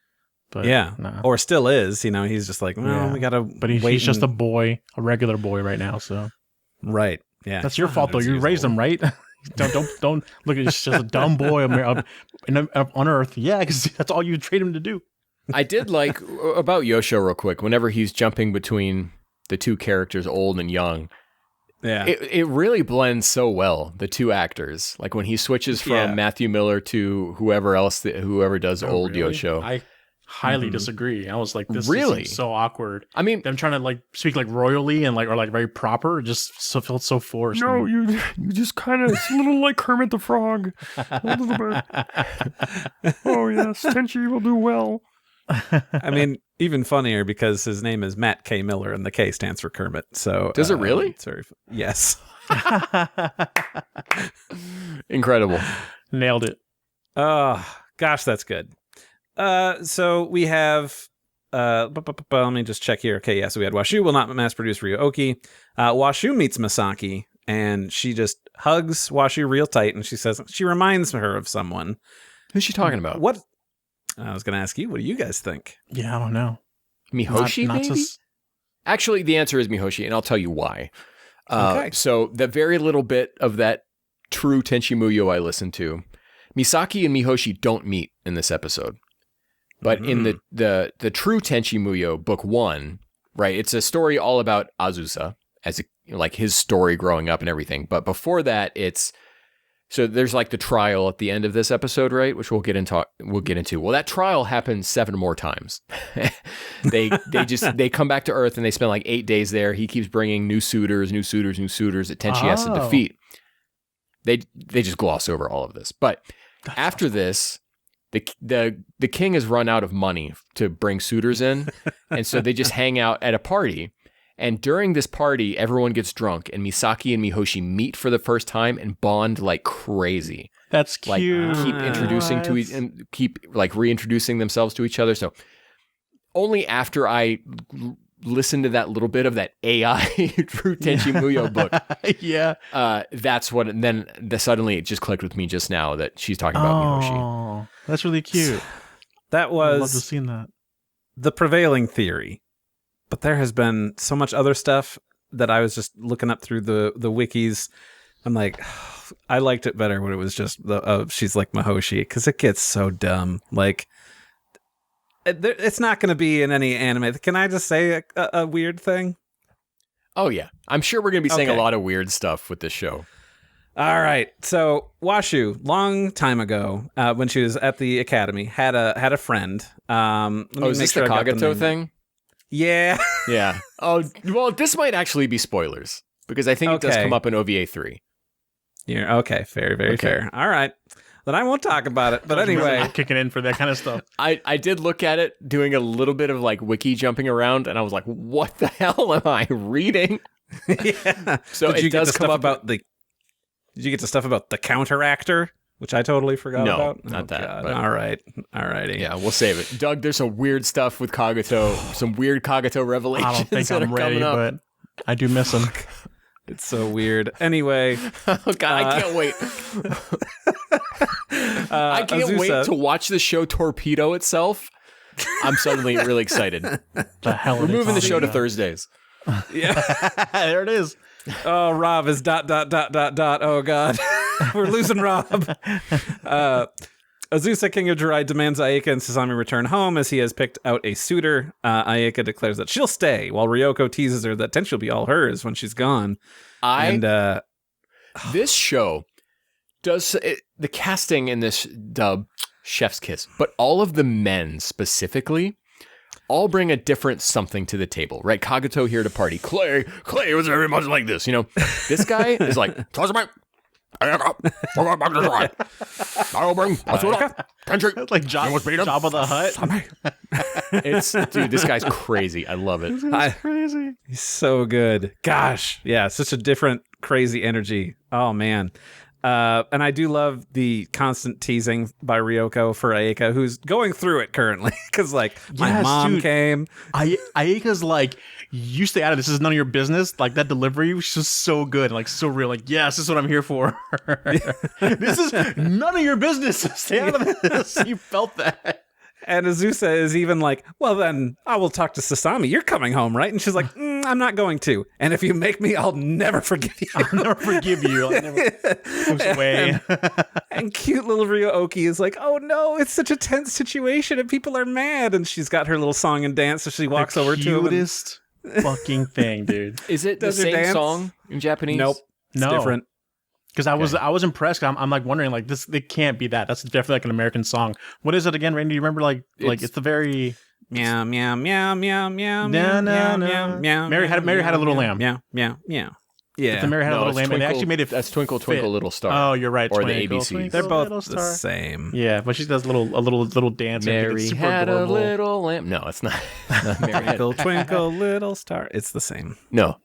But nah. Or still is. He's just like, well, we gotta. But he's just a boy, a regular boy right now. So right, yeah, that's your fault though. You raised him, right? don't look at just a dumb boy on Earth. Yeah, because that's all you train him to do. I did like about Yosho real quick. Whenever he's jumping between the two characters, old and young, it really blends so well. The two actors, like when he switches from Matthew Miller to whoever does old really? Yosho. I highly disagree. I was like, this is so awkward. I mean, them trying to like speak like royally and like or like very proper. Just felt so forced. No, you just kind of it's a little like Kermit the Frog. A little bit. Oh yes, Tenchi will do well. I mean, even funnier because his name is Matt K. Miller and the K stands for Kermit. So does it really? Sorry. Yes. Incredible. Nailed it. Oh, gosh, that's good. So we have let me just check here. Okay, so we had Washu will not mass produce Ryo-Ohki. Washu meets Misaki and she just hugs Washu real tight and she says she reminds her of someone. Who's she talking about? What? I was going to ask you, what do you guys think? Yeah, I don't know. Mihoshi, maybe? Actually, the answer is Mihoshi, and I'll tell you why. Okay. So the very little bit of that true Tenchi Muyo I listened to, Misaki and Mihoshi don't meet in this episode. But in the true Tenchi Muyo, book 1, right, it's a story all about Azusa, as like his story growing up and everything. But before that, so there's like the trial at the end of this episode, right? Which we'll get into. Well, that trial happens 7 more times. They come back to Earth and they spend like 8 days there. He keeps bringing new suitors that Tenchi has to defeat. They just gloss over all of this. But after this, the king has run out of money to bring suitors in, and so they just hang out at a party. And during this party, everyone gets drunk, and Misaki and Mihoshi meet for the first time and bond like crazy. That's cute. Like keep reintroducing themselves to each other. So only after I listened to that little bit of that AI True Tenchi Muyo book, that's what. And then suddenly it just clicked with me just now that she's talking about Mihoshi. Oh, that's really cute. That was I'd love to have seen that. The prevailing theory. But there has been so much other stuff that I was just looking up through the wikis. I'm like, I liked it better when it was just she's like Mihoshi, because it gets so dumb. Like, it's not going to be in any anime. Can I just say a weird thing? Oh, yeah. I'm sure we're going to be saying a lot of weird stuff with this show. All right. So Washu, long time ago, when she was at the academy, had a friend. Is this the Kagato thing? Yeah. Yeah. Oh, well, this might actually be spoilers because I think it does come up in OVA 3. Yeah. Okay. Very fair. All right. Then I won't talk about it. But anyway, really kicking in for that kind of stuff. I did look at it, doing a little bit of like wiki jumping around, and I was like, "What the hell am I reading?" Yeah. So did you get to stuff about the? Did you get to stuff about the counteractor? Which I totally forgot about. Not that. But all right. All righty. Yeah, we'll save it. Doug, there's some weird stuff with Kagato, some weird Kagato revelations. I don't think I'm ready, but I do miss him. It's so weird. Anyway. Oh, God, I can't wait. I can't wait to watch the show torpedo itself. I'm suddenly really excited. The hell We're moving the show to Thursdays. Yeah. There it is. Oh, Rob is ... Oh, God. We're losing Rob. Azusa, king of Jurai, demands Ayeka and Sasami return home as he has picked out a suitor. Ayeka declares that she'll stay, while Ryoko teases her that Tenchi will be all hers when she's gone. This show does the casting in this dub, chef's kiss, but all of the men specifically all bring a different something to the table, right? Kagato here to party. Clay was very much like this, you know. This guy is like, Sasami, Ayeka, we're going back to Jurai. I'll bring Asuda, Tenchi. Like Jabba the Hutt. Dude, this guy's crazy. I love it. Crazy. He's so good. Gosh, yeah, such a different, crazy energy. Oh man. And I do love the constant teasing by Ryoko for Ayeka, who's going through it currently. Because, like, my mom came. Ayeka's like, you stay out of this. This is none of your business. Like, that delivery was just so good. Like, so real. Like, yes, this is what I'm here for. This is none of your business. Stay out of this. You felt that. And Azusa is even like, well, then I will talk to Sasami. You're coming home, right? And she's like, I'm not going to. And if you make me, I'll never forgive you. I'll never forgive you. I'll never moves away. And cute little Ryo-Ohki is like, oh no, it's such a tense situation and people are mad. And she's got her little song and dance. So she walks over to him. Cutest fucking thing, dude. Is it the same song in Japanese? Nope. It's different. Because I was impressed. I'm like wondering, like, this, it can't be that. That's definitely like an American song. What is it again, Randy? Do you remember? Like it's the very meow meow meow meow meow no, meow no. meow meow. Mary had a little lamb. Meow meow meow. Yeah, the Mary had a little lamb, and they actually made it. That's Twinkle Twinkle Little Star. Oh, you're right. Or Twinkle, the ABCs. They're both the same. Yeah, but she does a little dance. Mary had a little lamb. No, it's not. Mary Twinkle Twinkle Little Star. It's the same. No.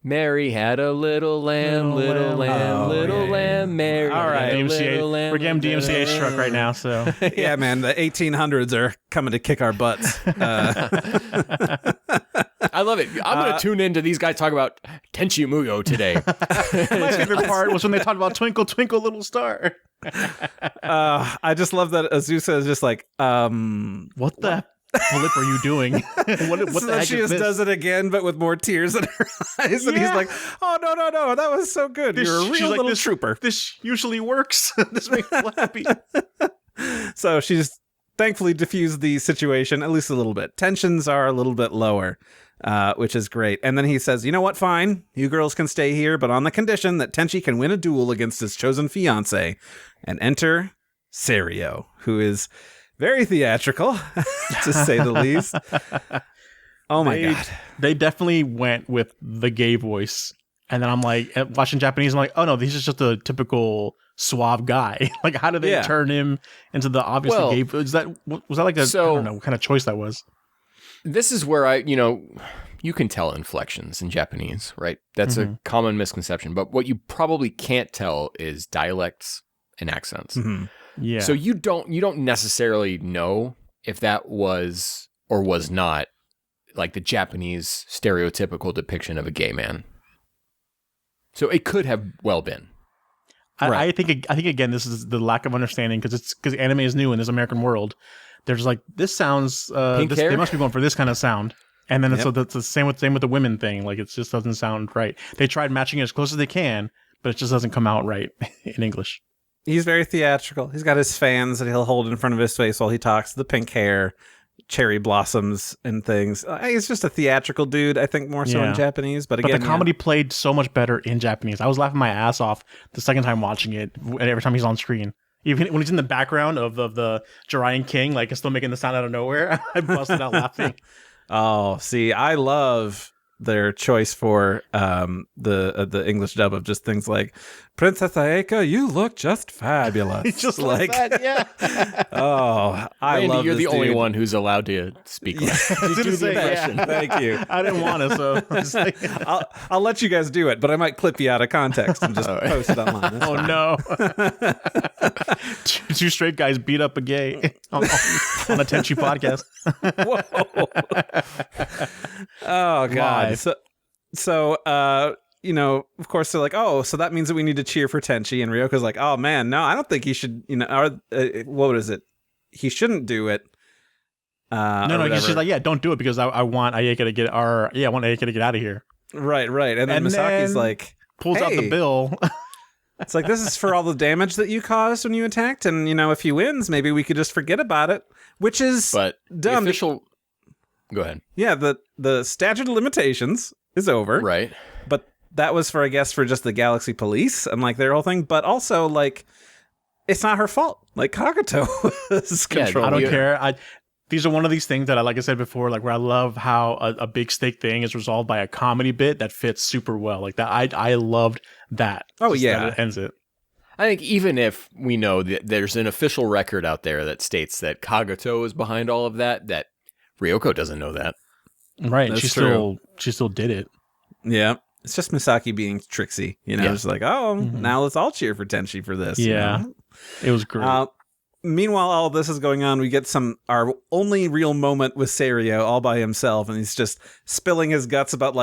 Mary had a little lamb, little lamb, Mary. All right, had a little lamb. We're getting DMCA struck right now, so yeah, man, the 1800s are coming to kick our butts. I love it. I'm going to tune into these guys talk about Tenchi Muyo today. My favorite part was when they talked about Twinkle Twinkle Little Star. I just love that Azusa is just like, what the flip are you doing? what so the heck she is just this? does it again, but with more tears in her eyes, and he's like, "Oh no, that was so good. You're a real little trooper. This usually works. This makes me happy." So she's thankfully diffused the situation at least a little bit. Tensions are a little bit lower, which is great. And then he says, "You know what? Fine, you girls can stay here, but on the condition that Tenchi can win a duel against his chosen fiance." And enter Serio, who is very theatrical, to say the least. Oh my God. They definitely went with the gay voice. And then I'm like, watching Japanese, I'm like, oh no, he's just a typical suave guy. Like, how did they turn him into the obviously gay? Was that like I don't know what kind of choice that was? This is where you can tell inflections in Japanese, right? That's a common misconception. But what you probably can't tell is dialects and accents. Mm-hmm. Yeah. So you don't necessarily know if that was or was not like the Japanese stereotypical depiction of a gay man. So it could have well been. I think again, this is the lack of understanding because anime is new in this American world. They're just like, this sounds. They must be going for this kind of sound. And then it's the same with the women thing. Like, it just doesn't sound right. They tried matching it as close as they can, but it just doesn't come out right in English. He's very theatrical. He's got his fans that he'll hold in front of his face while he talks. The pink hair, cherry blossoms, and things. He's just a theatrical dude, I think, more so in Japanese. But again, the comedy played so much better in Japanese. I was laughing my ass off the second time watching it, every time he's on screen. Even when he's in the background of the Juraian king, like, still making the sound out of nowhere, I busted out laughing. Oh, see, I love their choice for the English dub of just things like, Princess Ayeka, you look just fabulous. Just like that, yeah. Oh, I love you're this the only one who's allowed to speak like that. Thank you. I didn't want to, so like, I'll let you guys do it, but I might clip you out of context and just post it online. That's fine. No. Two straight guys beat up a gay on a Tenchi podcast. Whoa. Oh, God. Live. So of course they're like, oh, so that means that we need to cheer for Tenchi. And Ryoko's like, oh man, no, I don't think he should, what is it? He shouldn't do it. No, she's like, yeah, don't do it because I want Ayeka to get I want Ayeka to get out of here. Right. And then Masaki's like, pulls out the bill. It's like, this is for all the damage that you caused when you attacked, and, if he wins, maybe we could just forget about it, which is But dumb. the official... Go ahead. Yeah, the statute of limitations is over. Right. But that was for just the Galaxy Police and, their whole thing. But also, it's not her fault. Kagato is controlling. I don't care. These are one of these things that, like I said before, where I love how a big stake thing is resolved by a comedy bit that fits super well. That I loved that. Oh, just yeah. that it ends it. I think even if we know that there's an official record out there that states that Kagato is behind all of that Ryoko doesn't know that. Right. That's She still did it. Yeah. It's just Misaki being tricksy. It's like, now let's all cheer for Tenchi for this. Yeah. It was great. Meanwhile, all of this is going on. We get our only real moment with Serio all by himself, and he's just spilling his guts about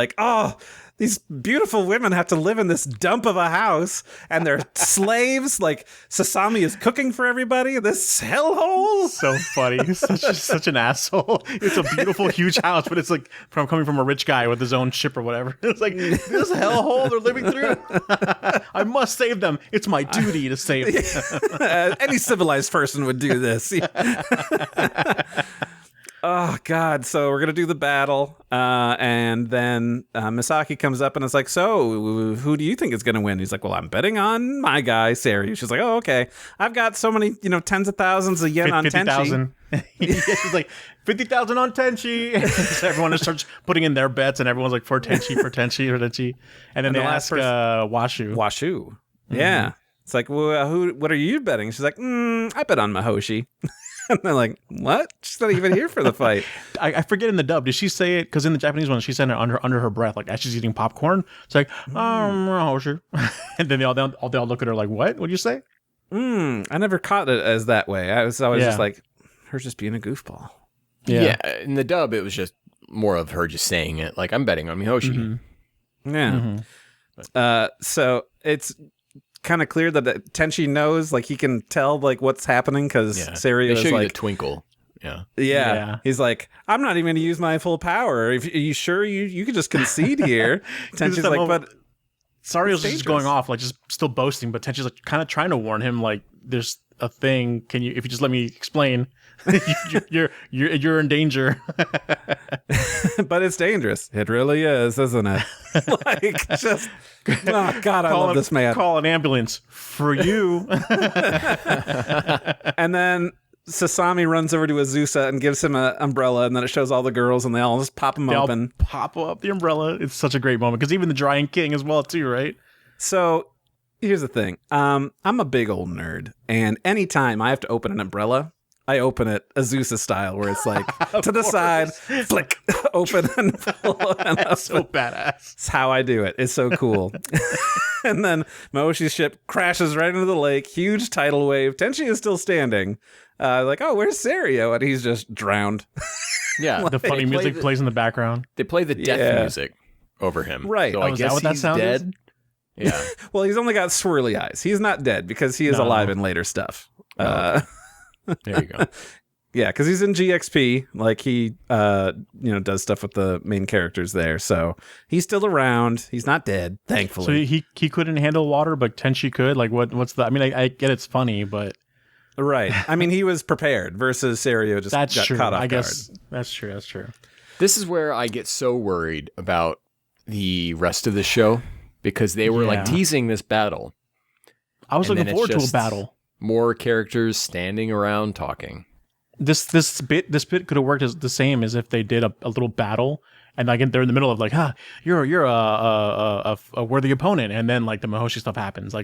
these beautiful women have to live in this dump of a house, and they're slaves. Sasami is cooking for everybody. This hellhole. So funny. He's such an asshole. It's a beautiful, huge house, but it's coming from a rich guy with his own ship or whatever. It's this hellhole they're living through. I must save them. It's my duty to save them. Any civilized person would do this. Oh, God. So we're going to do the battle. And then Misaki comes up and is like, so who do you think is going to win? He's like, well, I'm betting on my guy, Seiryu. She's like, oh, okay. I've got so many, tens of thousands of yen on 50,000. Tenchi. She's like, 50,000 on Tenchi. So everyone just starts putting in their bets, and everyone's like, for Tenchi, for Tenchi, for Tenchi. And then they ask Washu. Washu. Yeah. It's like, well, what are you betting? She's like, I bet on Mahoshi. And they're like, what? She's not even here for the fight. I forget in the dub. Did she say it? Because in the Japanese one, she said it under her breath, as she's eating popcorn. It's like, sure. And then they all look at her like, what? What'd you say? I never caught it as that way. I was always just like, her just being a goofball. Yeah. In the dub, it was just more of her just saying it. I'm betting on Mihoshi. Mm-hmm. Yeah. So it's kind of clear that Tenchi knows, he can tell what's happening because Seiryu is you the twinkle. Yeah. He's like, I'm not even going to use my full power. Are you sure you could just concede here? Tenchi's like, but Sario's just going off, just still boasting, but Tenchi's kind of trying to warn him, there's a thing. If you just let me explain, you're in danger. But it's dangerous. It really is, isn't it? Oh God, I love this man. Call an ambulance for you. And then Sasami runs over to Azusa and gives him an umbrella, and then it shows all the girls, and they all just pop them open. Pop up the umbrella. It's such a great moment because even the Juraian king as well too, right? So here's the thing. I'm a big old nerd, and anytime I have to open an umbrella, I open it Azusa style, where it's to the side, flick, open, and pull. And that's so badass. It's how I do it. It's so cool. And then Mahoshi's ship crashes right into the lake. Huge tidal wave. Tenchi is still standing. Where's Serio? And he's just drowned. Yeah. The funny music plays in the background. They play the death music over him. Right. So I guess what that he's sound dead. Is? Yeah. Well, he's only got swirly eyes. He's not dead because he is alive in later stuff. There you go. Yeah, because he's in GXP. He, does stuff with the main characters there. So he's still around. He's not dead, thankfully. So he couldn't handle water, but Tenchi could. What's the? I mean, I get it's funny, but right. I mean, he was prepared versus Serio just got caught off guard. Guess that's true. That's true. This is where I get so worried about the rest of the show because they were teasing this battle. I was looking forward to a battle. More characters standing around talking. This bit could have worked the same as if they did a little battle, and they're in the middle of you're a worthy opponent, and then the Mahoshi stuff happens. We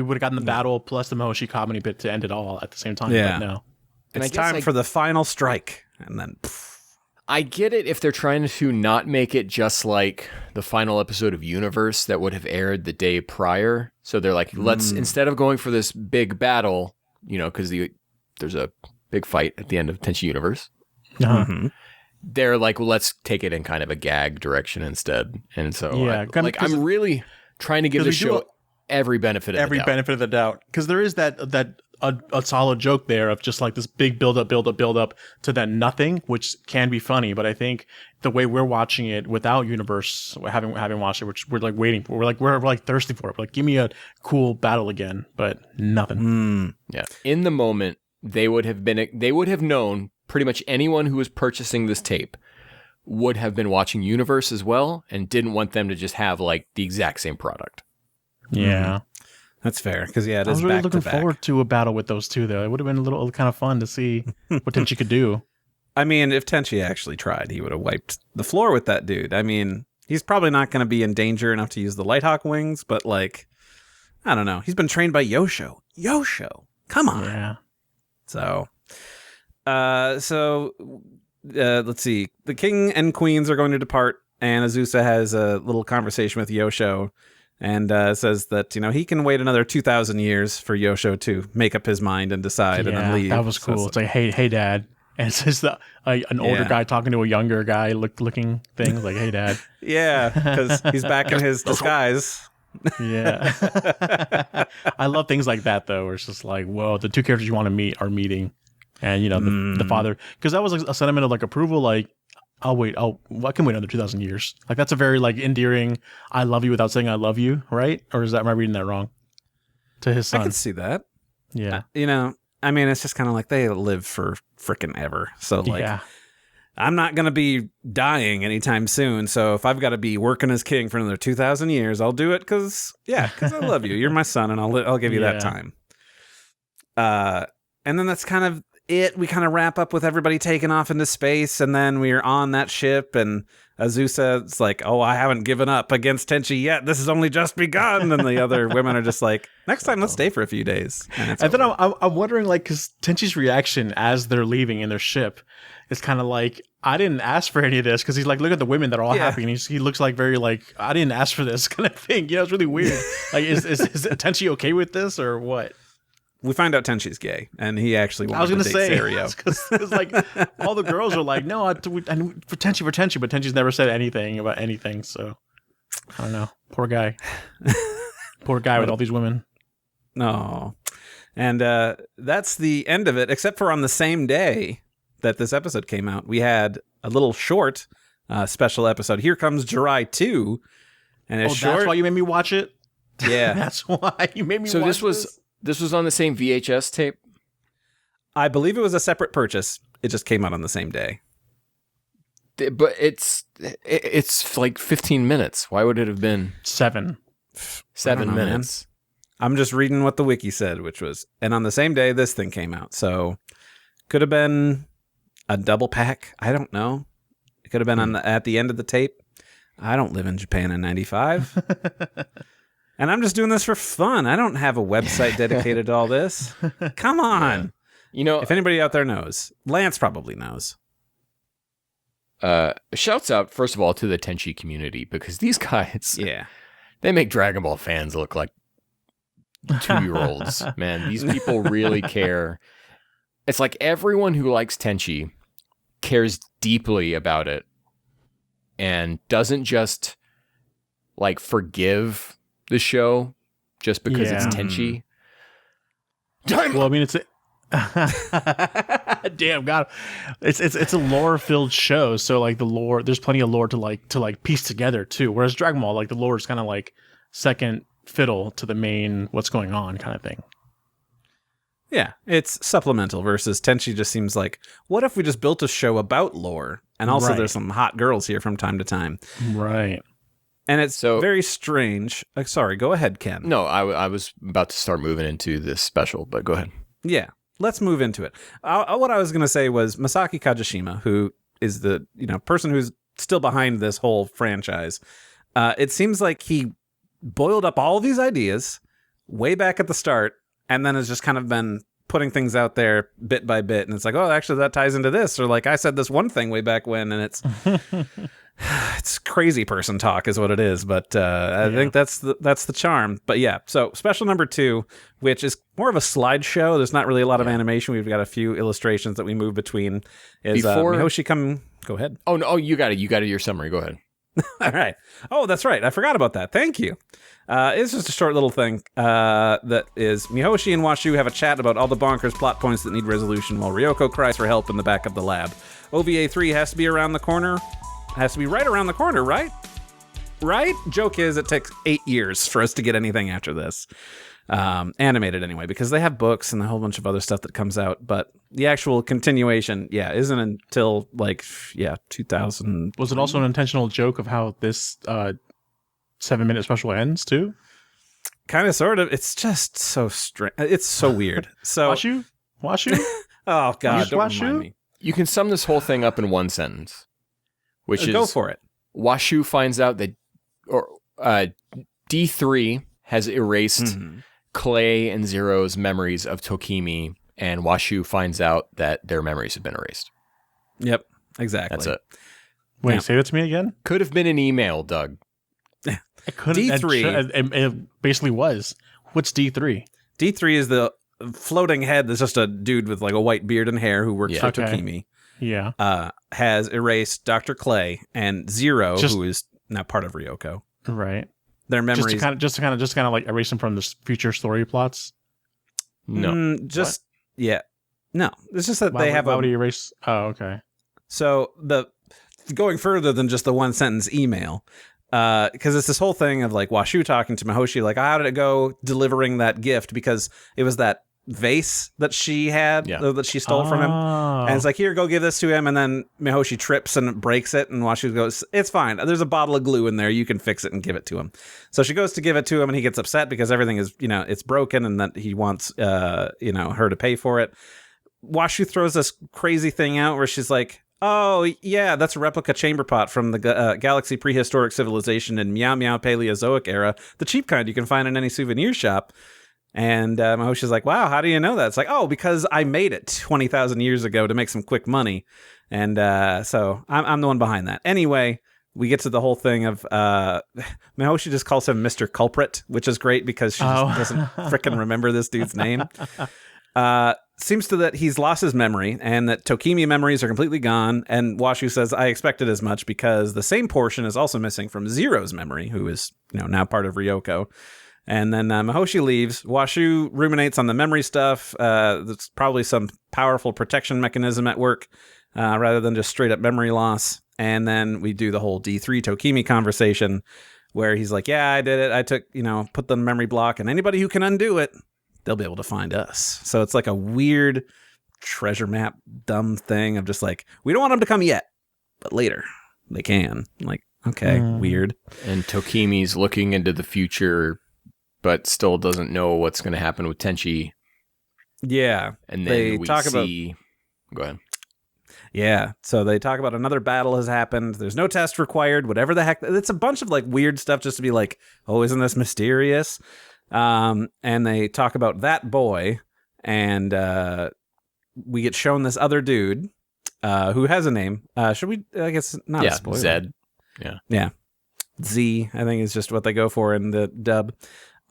would have gotten the battle plus the Mahoshi comedy bit to end it all at the same time. Yeah. But no, it's time for the final strike, and then. I get it if they're trying to not make it just like the final episode of Universe that would have aired the day prior. So they're like, let's, instead of going for this big battle, because there's a big fight at the end of Tenchi Universe. They're like, well, let's take it in kind of a gag direction instead. And so I'm really trying to give the show every benefit of the doubt. Because there is that a solid joke there of just like this big build up to then nothing, which can be funny. But I think the way we're watching it without Universe, having watched it, which we're like waiting for, we're like thirsty for it. We're like, give me a cool battle again, but nothing. Yeah. In the moment, they would have known pretty much anyone who was purchasing this tape would have been watching Universe as well and didn't want them to just have like the exact same product. Yeah. That's fair, because it I is was really back looking to back. forward to a battle with those two, though. It would have been a little kind of fun to see what Tenchi could do. I mean, if Tenchi actually tried, he would have wiped the floor with that dude. I mean, he's probably not going to be in danger enough to use the Lighthawk wings, but like, I don't know. He's been trained by Yosho. Come on. Yeah. So, let's see. The king and queens are going to depart, and Azusa has a little conversation with Yosho, and says that he can wait another 2,000 years for Yosho to make up his mind and decide and then leave. That was cool. So it's like, hey, Dad, and it's just an older guy talking to a younger guy looking thing. It's like, hey, Dad. Yeah, because he's back in his disguise. Yeah. I love things like that, though, where it's just like, whoa, the two characters you want to meet are meeting. And, the father, because that was like a sentiment of like approval, like, I can wait another 2,000 years. Like, that's a very like endearing, I love you without saying I love you, right? Or am I reading that wrong? To his son. I can see that. Yeah. I mean, it's just kind of like they live for frickin' ever. So like, I'm not going to be dying anytime soon. So if I've got to be working as king for another 2,000 years, I'll do it because I love you. You're my son, and I'll give you that time. And then that's kind of it. We kind of wrap up with everybody taking off into space, and then we're on that ship, and Azusa's like, oh, I haven't given up against Tenchi yet. This has only just begun. And the other women are just like, next time, let's stay for a few days. And then I'm wondering, like, because Tenchi's reaction as they're leaving in their ship is kind of like, I didn't ask for any of this, because he's like, look at the women that are all happy, and he looks like very like, I didn't ask for this kind of thing. It's really weird. Like, is Tenchi okay with this or what? We find out Tenchi's gay, and he actually wanted to date Serio. Because like all the girls are like, no, for Tenchi, but Tenchi's never said anything about anything. So I don't know. Poor guy. Poor guy with all these women. No. And that's the end of it, except for on the same day that this episode came out, we had a little short special episode. Here Comes Jurai 2. And it's short. That's why you made me watch it? Yeah. That's why you made me watch this? This was on the same VHS tape? I believe it was a separate purchase. It just came out on the same day. But it's like 15 minutes. Why would it have been 7 minutes? Man. I'm just reading what the wiki said, which was, and on the same day this thing came out. So could have been a double pack. I don't know. It could have been at the end of the tape. I don't live in Japan in 95. And I'm just doing this for fun. I don't have a website dedicated to all this. Come on. If anybody out there knows, Lance probably knows. Shouts out, first of all, to the Tenchi community, because these guys, they make Dragon Ball fans look like 2-year-olds. Man, these people really care. It's like everyone who likes Tenchi cares deeply about it and doesn't just like forgive the show just because it's Tenchi. Well, I mean, it's damn God, it's a lore filled show. So like the lore, there's plenty of lore to piece together too. Whereas Dragon Ball, like the lore is kind of like second fiddle to the main what's going on kind of thing. Yeah, it's supplemental versus Tenchi just seems like, what if we just built a show about lore? And also there's some hot girls here from time to time. Right. And it's very strange. Sorry, go ahead, Ken. No, I was about to start moving into this special, but go ahead. Yeah, let's move into it. What I was going to say was Masaki Kajishima, who is the person who's still behind this whole franchise. It seems like he boiled up all these ideas way back at the start, and then has just kind of been putting things out there bit by bit. And it's like, oh, actually, that ties into this. Or like, I said this one thing way back when, and it's... It's crazy person talk is what it is, but I think that's the charm. But yeah, so special number 2, which is more of a slideshow. There's not really a lot of animation. We've got a few illustrations that we move between. Is Mihoshi come? Go ahead. Oh no, you got it. You got it. Your summary. Go ahead. All right. Oh, that's right. I forgot about that. Thank you. It's just a short little thing that is Mihoshi and Washu have a chat about all the bonkers plot points that need resolution while Ryoko cries for help in the back of the lab. OVA 3 has to be around the corner. Has to be right around the corner, right? Right? Joke is it takes 8 years for us to get anything after this. Animated anyway, because they have books and a whole bunch of other stuff that comes out. But the actual continuation, isn't until 2000. Was it also an intentional joke of how this 7-minute special ends too? Kind of, sort of. It's just so strange. It's so weird. So Washu? Oh God, don't Washu? remind me. You can sum this whole thing up in one sentence, which is go for it. Washu finds out that D3 has erased Clay and Zero's memories of Tokimi, and Washu finds out that their memories have been erased. Yep, exactly. That's it. Wait, say that to me again? Could have been an email, Doug. It couldn't. D3. It basically was. What's D3? D3 is the floating head that's just a dude with like a white beard and hair who works for Tokimi. Yeah. Has erased Dr. Clay and Zero, who is now part of Ryoko. Right. Their memories. Just to kind of like erase them from the future story plots. No. No. It's just that they have why would he erase? Oh, okay. So going further than just the one sentence email, because it's this whole thing of like Washu talking to Mihoshi, like, how did it go delivering that gift? Because it was that vase that she had that she stole from him, and it's like, here, go give this to him, and then Mihoshi trips and breaks it, and Washu goes, it's fine, there's a bottle of glue in there, you can fix it and give it to him. So she goes to give it to him, and he gets upset because everything is, it's broken, and that he wants her to pay for it. Washu throws this crazy thing out where she's like, oh, yeah, that's a replica chamber pot from the Galaxy Prehistoric Civilization in Meow Meow Paleozoic era, the cheap kind you can find in any souvenir shop. And Mahoshi's like, wow, how do you know that? It's like, oh, because I made it 20,000 years ago to make some quick money. And so I'm the one behind that. Anyway, we get to the whole thing of Mihoshi just calls him Mr. Culprit, which is great because she just doesn't frickin' remember this dude's name. Seems to that he's lost his memory and that Tokimi memories are completely gone. And Washu says, I expected as much because the same portion is also missing from Zero's memory, who is now part of Ryoko. And then Mihoshi leaves. Washu ruminates on the memory stuff. There's probably some powerful protection mechanism at work rather than just straight up memory loss. And then we do the whole D3 Tokimi conversation where he's like, yeah, I did it. I took, put the memory block, and anybody who can undo it, they'll be able to find us. So it's like a weird treasure map dumb thing of just like, we don't want them to come yet, but later they can. Like, okay, weird. And Tokimi's looking into the future, but still doesn't know what's going to happen with Tenchi. Yeah. And then Go ahead. Yeah. So they talk about another battle has happened. There's no test required, whatever the heck. It's a bunch of like weird stuff just to be like, oh, isn't this mysterious? And they talk about that boy, and we get shown this other dude who has a name. Should we? I guess not a spoiler. Zed. Yeah. Z, I think is just what they go for in the dub.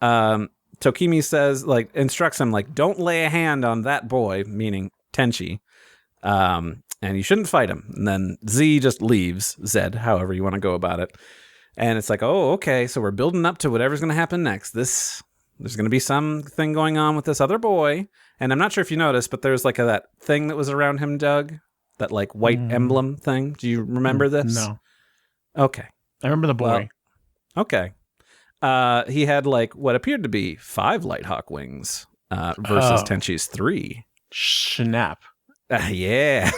Tokimi says, like, instructs him, like, don't lay a hand on that boy, meaning Tenchi. And you shouldn't fight him. And then Z just leaves, Zed, however you want to go about it. And it's like, oh, okay, so we're building up to whatever's going to happen next. There's going to be something going on with this other boy. And I'm not sure if you noticed, but there's like that thing that was around him, Doug. That like white emblem thing. Do you remember this? No. Okay. I remember the boy. Well, okay. He had like what appeared to be 5 Lighthawk wings versus Tenchi's 3. Snap. Yeah.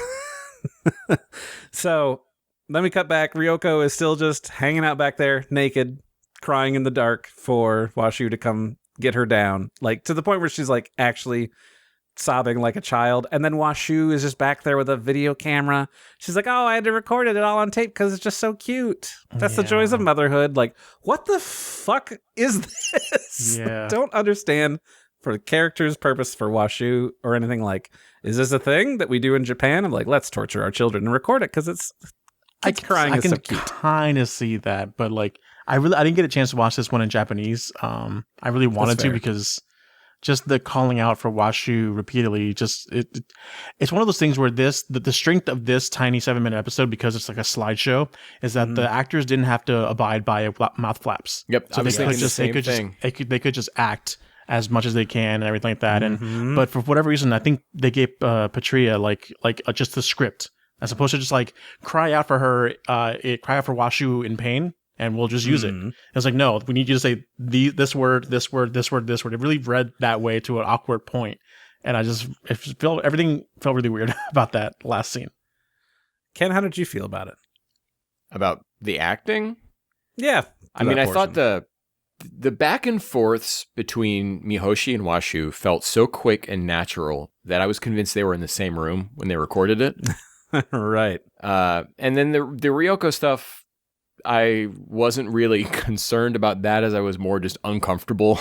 So then we cut back. Ryoko is still just hanging out back there, naked, crying in the dark for Washu to come get her down. Like to the point where she's like actually sobbing like a child. And then Washu is just back there with a video camera. She's like, oh, I had to record it all on tape because it's just so cute. That's the joys of motherhood. Like, what the fuck is this? Yeah. Don't understand for the character's purpose for Washu or anything. Like, is this a thing that we do in Japan? I'm like, let's torture our children and record it because it's crying is so cute. I can kind of see that, but like, I didn't get a chance to watch this one in Japanese. I really wanted to because just the calling out for Washu repeatedly, it's one of those things where the strength of this tiny 7-minute episode, because it's like a slideshow, is that the actors didn't have to abide by mouth flaps. Yep. So they could just act as much as they can and everything like that. And but for whatever reason, I think they gave Patria just the script as opposed to just like cry out for her, cry out for Washu in pain. And we'll just use it. It's like, no, we need you to say this word, this word, this word, this word. It really read that way to an awkward point. And everything felt really weird about that last scene. Ken, how did you feel about it? About the acting? Yeah. I mean, I thought the back and forths between Mihoshi and Washu felt so quick and natural that I was convinced they were in the same room when they recorded it. Right. And then the Ryoko stuff, I wasn't really concerned about that, as I was more just uncomfortable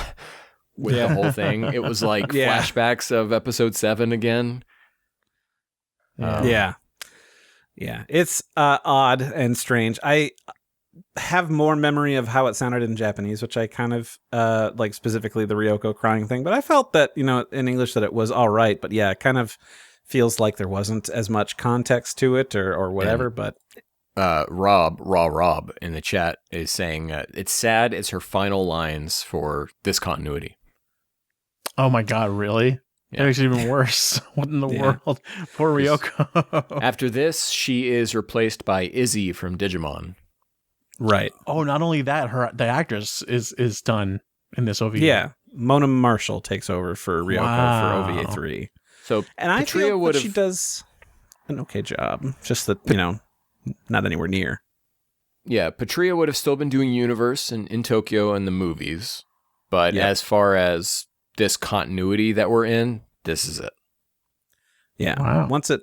with the whole thing. It was like flashbacks of episode 7 again. Yeah. It's odd and strange. I have more memory of how it sounded in Japanese, which I kind of like, specifically the Ryoko crying thing. But I felt that, in English that it was all right. But yeah, it kind of feels like there wasn't as much context to it or whatever. But Rob in the chat is saying it's sad it's her final lines for this continuity. Oh my god, really? Yeah. That makes it even worse. What in the world? Poor Ryoko. After this, she is replaced by Izzy from Digimon. Right. Oh, not only that, the actress is done in this OVA. Yeah. Mona Marshall takes over for Ryoko for OVA 3. So, and I feel that she does an okay job. Just that, not anywhere near. Yeah, Patria would have still been doing Universe in Tokyo and the movies, but as far as this continuity that we're in, this is it. Yeah. Wow. Once it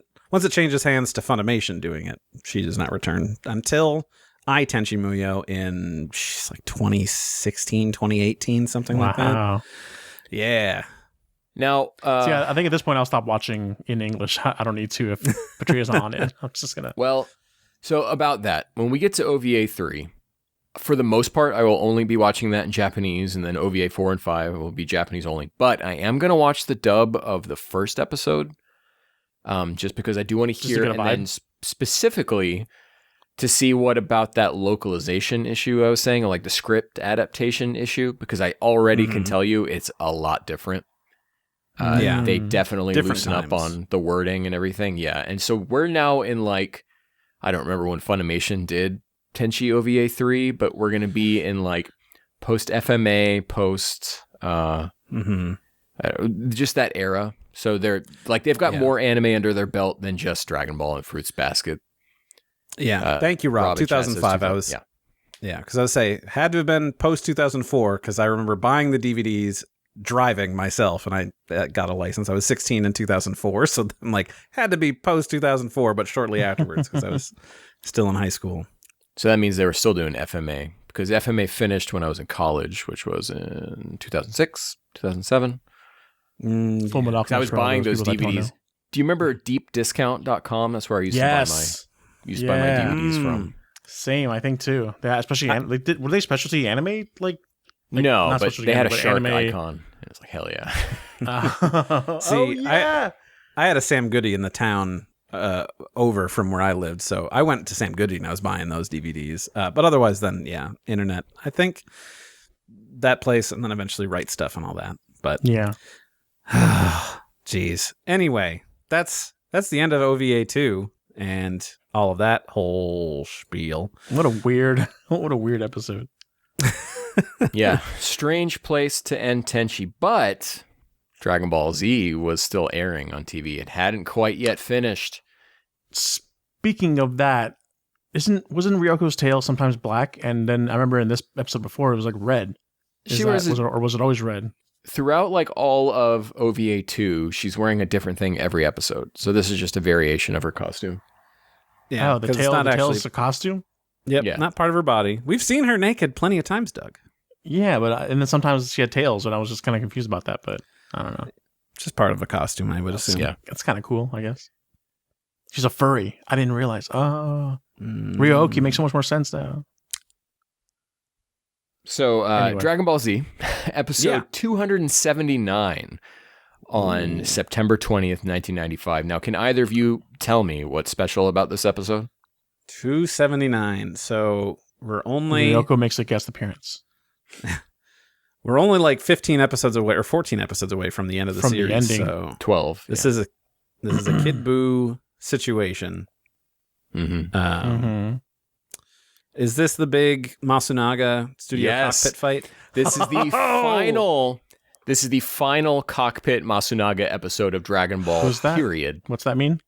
changes hands to Funimation doing it, she does not return until Tenchi Muyo in 2016, 2018, something like that. Yeah. Now, I think at this point I'll stop watching in English. I don't need to if Patria's on it. I'm just gonna. Well. So about that, when we get to OVA 3, for the most part, I will only be watching that in Japanese, and then OVA 4 and 5 will be Japanese only. But I am going to watch the dub of the first episode, just because I do want to hear, and then specifically to see what about that localization issue I was saying, or like the script adaptation issue, because I already can tell you it's a lot different. They definitely loosen up on the wording and everything. Yeah, and so we're now in like, I don't remember when Funimation did Tenchi OVA 3, but we're going to be in like post FMA, just that era. So they've got more anime under their belt than just Dragon Ball and Fruits Basket. Yeah. Thank you, Rob. 2005. Because I would say had to have been post 2004, because I remember buying the DVDs, driving myself, and I got a license. I was 16 in 2004, so I'm like, had to be post 2004, but shortly afterwards, because I was still in high school. So that means they were still doing FMA, because FMA finished when I was in college, which was in 2006, 2007. I was buying those DVDs. Do you remember deepdiscount.com? That's where I used to buy my DVDs from. Same, I think too. Yeah, especially were they specialty anime? No, but they had a shark icon. It was like, hell yeah. See, I had a Sam Goody in the town over from where I lived, so I went to Sam Goody and I was buying those DVDs. But otherwise, then internet. I think that place, and then eventually Right Stuff and all that. But jeez. Anyway, that's the end of OVA 2 and all of that whole spiel. What a weird episode. Yeah, strange place to end Tenchi, but Dragon Ball Z was still airing on TV. It hadn't quite yet finished. Speaking of that, wasn't Ryoko's tail sometimes black? And then I remember in this episode before it was like red. Was it always red? Throughout like all of OVA 2, she's wearing a different thing every episode. So this is just a variation of her costume. Yeah, the tail is a costume? Yep, not part of her body. We've seen her naked plenty of times, Doug. Yeah, but and then sometimes she had tails, and I was just kind of confused about that. But I don't know. Just part of a costume, I would assume. Yeah, that's kind of cool, I guess. She's a furry. I didn't realize. Oh, Ryo-Ohki makes so much more sense now. So, Anyway. Dragon Ball Z, episode 279 on September 20th, 1995. Now, can either of you tell me what's special about this episode? 279. So we're only Ryoko makes a guest appearance. we're only like 15 episodes away or 14 episodes away from the end of the From the series. ending. So 12. This is a Kid Buu situation. Mm-hmm. Is this the big Masunaga studio cockpit fight? This is the final. This is the final cockpit Masunaga episode of Dragon Ball. Who's that? Period. What's that mean?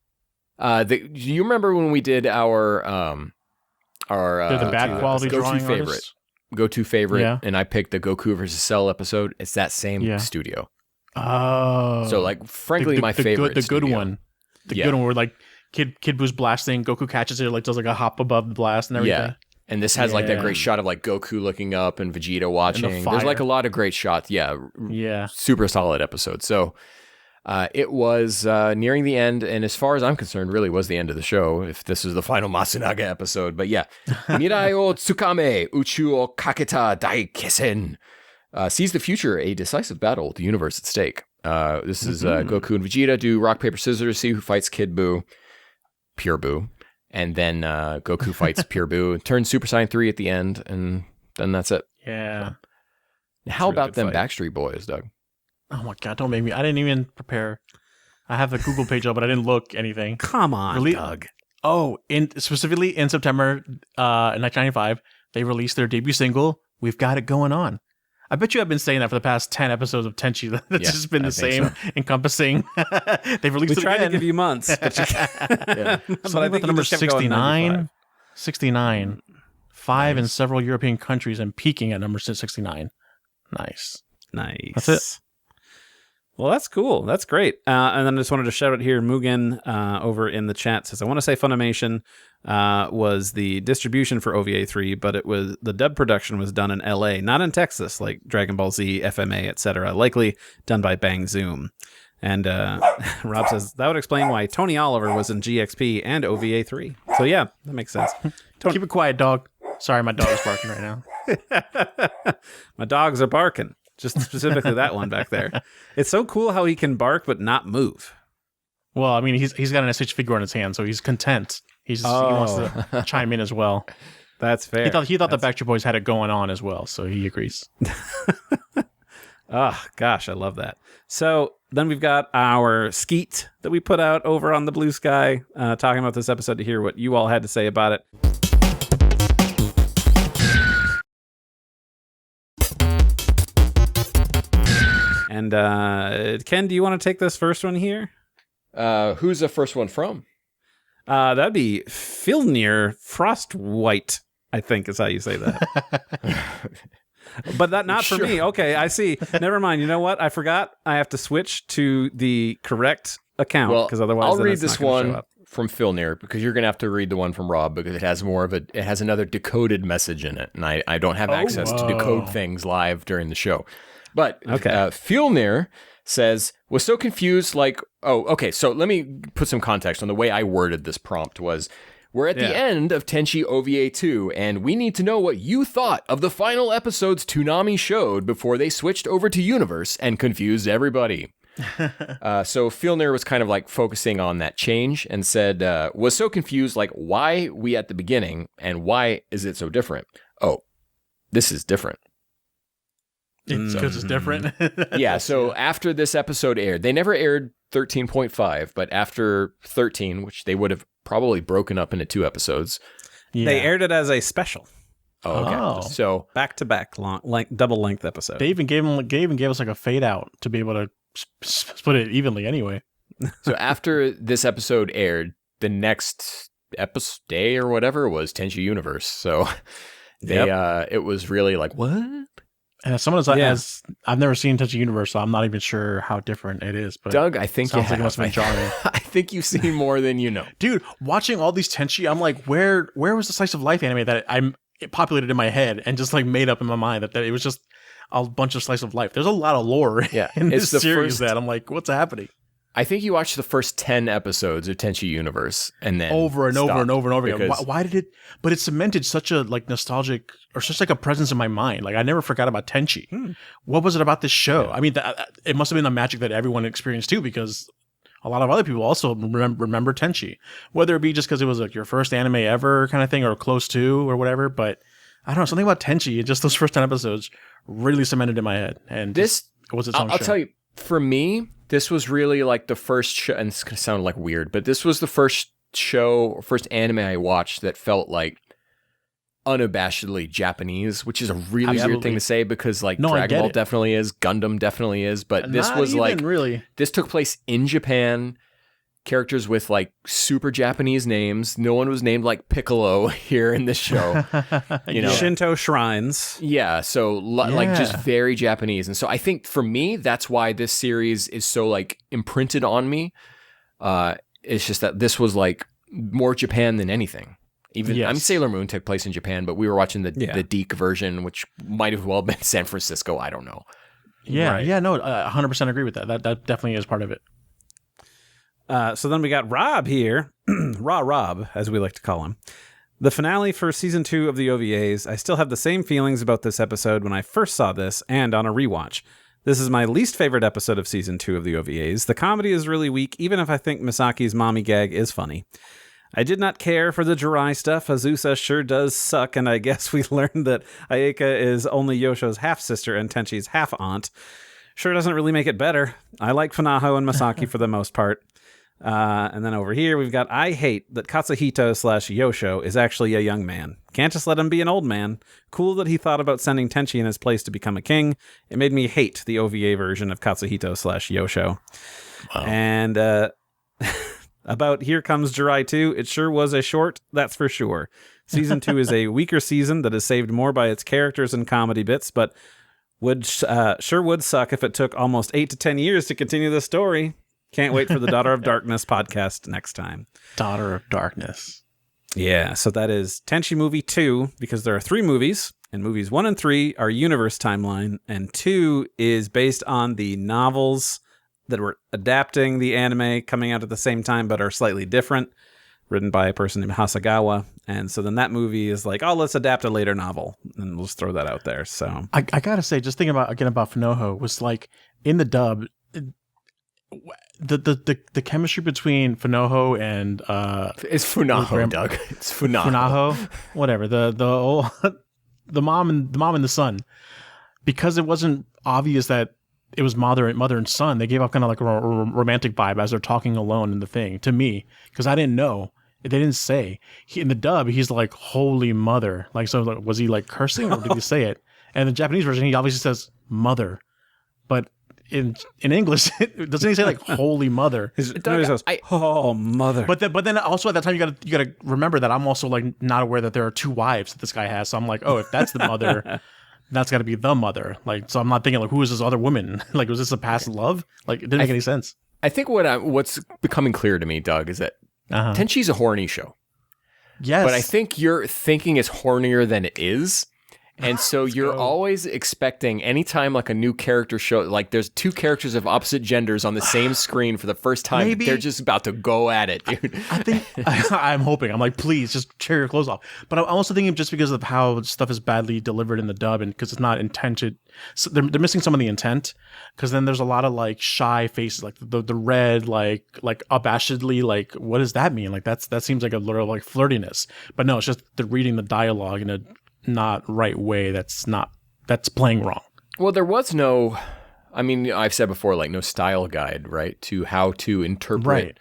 Do you remember when we did our They're the bad quality drawing artists? go-to favorite, Yeah. and I picked the Goku versus Cell episode? It's that same studio. Oh, So, like, frankly, my favorite. the good studio. one, the good one where like Kid Buu's blasting, Goku catches it, like does like a hop above the blast and everything. Yeah. And this has like that Yeah. great shot of like Goku looking up and Vegeta watching. There's fire. like a lot of great shots. Yeah. Yeah. Super solid episode. So it was nearing the end. And as far as I'm concerned, really was the end of the show if this is the final Masunaga episode. But yeah. Mirai o Tsukame, Uchu o Kaketa Dai Kisen. Sees the future, a decisive battle with the universe at stake. This is Goku and Vegeta do rock, paper, scissors, see who fights Kid Buu, Pure Buu. And then Goku fights Pure Buu, turns Super Saiyan 3 at the end, and then that's it. Yeah. How really about good them fight. Backstreet Boys, Doug? Oh my god, don't make me. I didn't even prepare. I have the Google page up, but I didn't look anything. Come on, Really? Doug. Oh, specifically in September 1995, they released their debut single, "We've Got It Going On." I bet you have been saying that for the past 10 episodes of Tenchi. That's Yeah, just been I the think same, encompassing. They've released We it tried again. to give you months, but you Yeah. but Something about the number 69. 69. 5 in several European countries and peaking at number 69. Nice. Nice. That's it. Well, that's cool. That's great. And then I just wanted to shout out here, Mugen over in the chat says, I want to say Funimation was the distribution for OVA 3, but it was the dub production was done in LA, not in Texas, like Dragon Ball Z, FMA, etc. Likely done by Bang Zoom. And Rob says, that would explain why Tony Oliver was in GXP and OVA 3. So yeah, that makes sense. Keep it quiet, dog. Sorry, my dog is barking right now. My dogs are barking. Just specifically that one back there. It's so cool how he can bark but not move. Well, I mean, he's got an SH figure on his hand, so he's content. He wants to chime in as well. That's fair. He thought the Backstreet Boys had it going on as well, so he agrees. Oh, gosh, I love that. So then we've got our skeet that we put out over on the Blue Sky, talking about this episode to hear what you all had to say about it. And Ken, do you want to take this first one here? Who's the first one from? That'd be Filnir Frostwhite, I think is how you say that. But that not for me. Okay, I see. Never mind. You know what? I forgot. I have to switch to the correct account because otherwise I'll then read it's this not gonna show one up. from Filnir because you're gonna have to read the one from Rob because it has it has another decoded message in it, and I don't have access to decode things live during the show. But Okay. Filnir says, was so confused, like, oh, okay, so let me put some context on the way I worded this prompt was, we're at the end of Tenchi OVA 2, and we need to know what you thought of the final episodes Toonami showed before they switched over to Universe and confused everybody. So Filnir was kind of like focusing on that change and said, was so confused, like, why we at the beginning and why is it so different? Oh, this is different. Because it's different. Yeah, so after this episode aired, they never aired 13.5, but after 13, which they would have probably broken up into 2 episodes. Yeah. They aired it as a special. Oh, okay. Oh. So back-to-back double length episode. They even gave us like a fade out to be able to split it evenly anyway. So after this episode aired, the next episode day or whatever was Tenchi Universe. So they it was really like, what? And as someone as I've never seen Tenchi Universe, so I'm not even sure how different it is. But Doug, I think sounds like it must have been jarring. I think you've seen more than you know. Dude, watching all these Tenchi, I'm like, where was the slice of life anime that it populated in my head and just like made up in my mind that it was just a bunch of slice of life. There's a lot of lore in this the series first, that I'm like, what's happening? I think you watched the first 10 episodes of Tenchi Universe and then over and over and over and over again. because- Why did it? But it cemented such a like nostalgic or such like a presence in my mind. Like I never forgot about Tenchi. What was it about this show? I mean, it must have been the magic that everyone experienced too, because a lot of other people also remember Tenchi, whether it be just because it was like your first anime ever kind of thing or close to or whatever. But I don't know, something about Tenchi, just those first 10 episodes really cemented in my head. And This it was its own I'll show. tell you, for me, this was really like the first show, and it's going to sound like weird, but this was the first show or first anime I watched that felt like unabashedly Japanese, which is a really weird Absolutely. thing to say because like No, I Dragon get Ball it. definitely is, Gundam definitely is, but this Not was even like, really. this took place in Japan. Characters with like super Japanese names. No one was named like Piccolo here in this show. You know, Shinto shrines. yeah, so like just Yeah. very Japanese. And so I think for me, that's why this series is so like imprinted on me. It's just that this was like more Japan than anything. Even Yes. I mean, Sailor Moon took place in Japan, but we were watching the Yeah. Deke version, which might have well been San Francisco. I don't know. Yeah, Right. yeah, no, 100% agree with that. That definitely is part of it. So then we got Rob here, Raw Rob, as we like to call him. The finale for season 2 of the OVAs. I still have the same feelings about this episode when I first saw this and on a rewatch. This is my least favorite episode of season 2 of the OVAs. The comedy is really weak, even if I think Misaki's mommy gag is funny. I did not care for the Jurai stuff. Azusa sure does suck, and I guess we learned that Ayeka is only Yosho's half-sister and Tenchi's half-aunt. Sure doesn't really make it better. I like Funaho and Misaki for the most part. And then over here, we've got, I hate that Katsuhito / Yosho is actually a young man. Can't just let him be an old man. Cool that he thought about sending Tenchi in his place to become a king. It made me hate the OVA version of Katsuhito / Yosho. Wow. And about Here Comes Jurai 2, it sure was a short, that's for sure. Season 2 is a weaker season that is saved more by its characters and comedy bits, but sure would suck if it took almost 8 to 10 years to continue the story. Can't wait for the Daughter of Darkness podcast next time. Daughter of Darkness. Yeah, so that is Tenchi Movie 2, because there are 3 movies, and movies 1 and 3 are universe timeline, and 2 is based on the novels that were adapting the anime coming out at the same time, but are slightly different, written by a person named Hasegawa. And so then that movie is like, oh, let's adapt a later novel, and we'll just throw that out there. So I gotta say, just thinking about Funoho was like in the dub, the chemistry between Funoho and It's Funaho, Doug. It's Funaho. Funaho, whatever the mom and the son, because it wasn't obvious that it was mother and son. They gave off kind of like a romantic vibe as they're talking alone in the thing to me, because I didn't know. They didn't say. In the dub, he's like, holy mother. Like, so like, was he like cursing or did he say it? And the Japanese version, he obviously says mother. But in English, doesn't he say like holy mother? he says, oh, mother. But then also at that time, you gotta remember that I'm also like not aware that there are 2 wives that this guy has. So I'm like, oh, if that's the mother, that's got to be the mother. Like, so I'm not thinking like, who is this other woman? Like, was this a past love? Like, it didn't make any sense. I think what's becoming clear to me, Doug, is that Tenchi's a horny show. Yes, But I think you're thinking it's hornier than it is. And so you're always expecting anytime like a new character show, like there's 2 characters of opposite genders on the same screen for the first time. Maybe- They're just about to go at it, dude. I think I'm hoping. I'm like, please just tear your clothes off. But I'm also thinking just because of how stuff is badly delivered in the dub and because it's not intended, so they're missing some of the intent. Because then there's a lot of like shy faces, like the red, like abashedly, like what does that mean? Like that seems like a little like flirtiness. But no, it's just they're reading the dialogue in a not right way. That's playing wrong. Well, there was no, I mean, I've said before, like no style guide, right, to how to interpret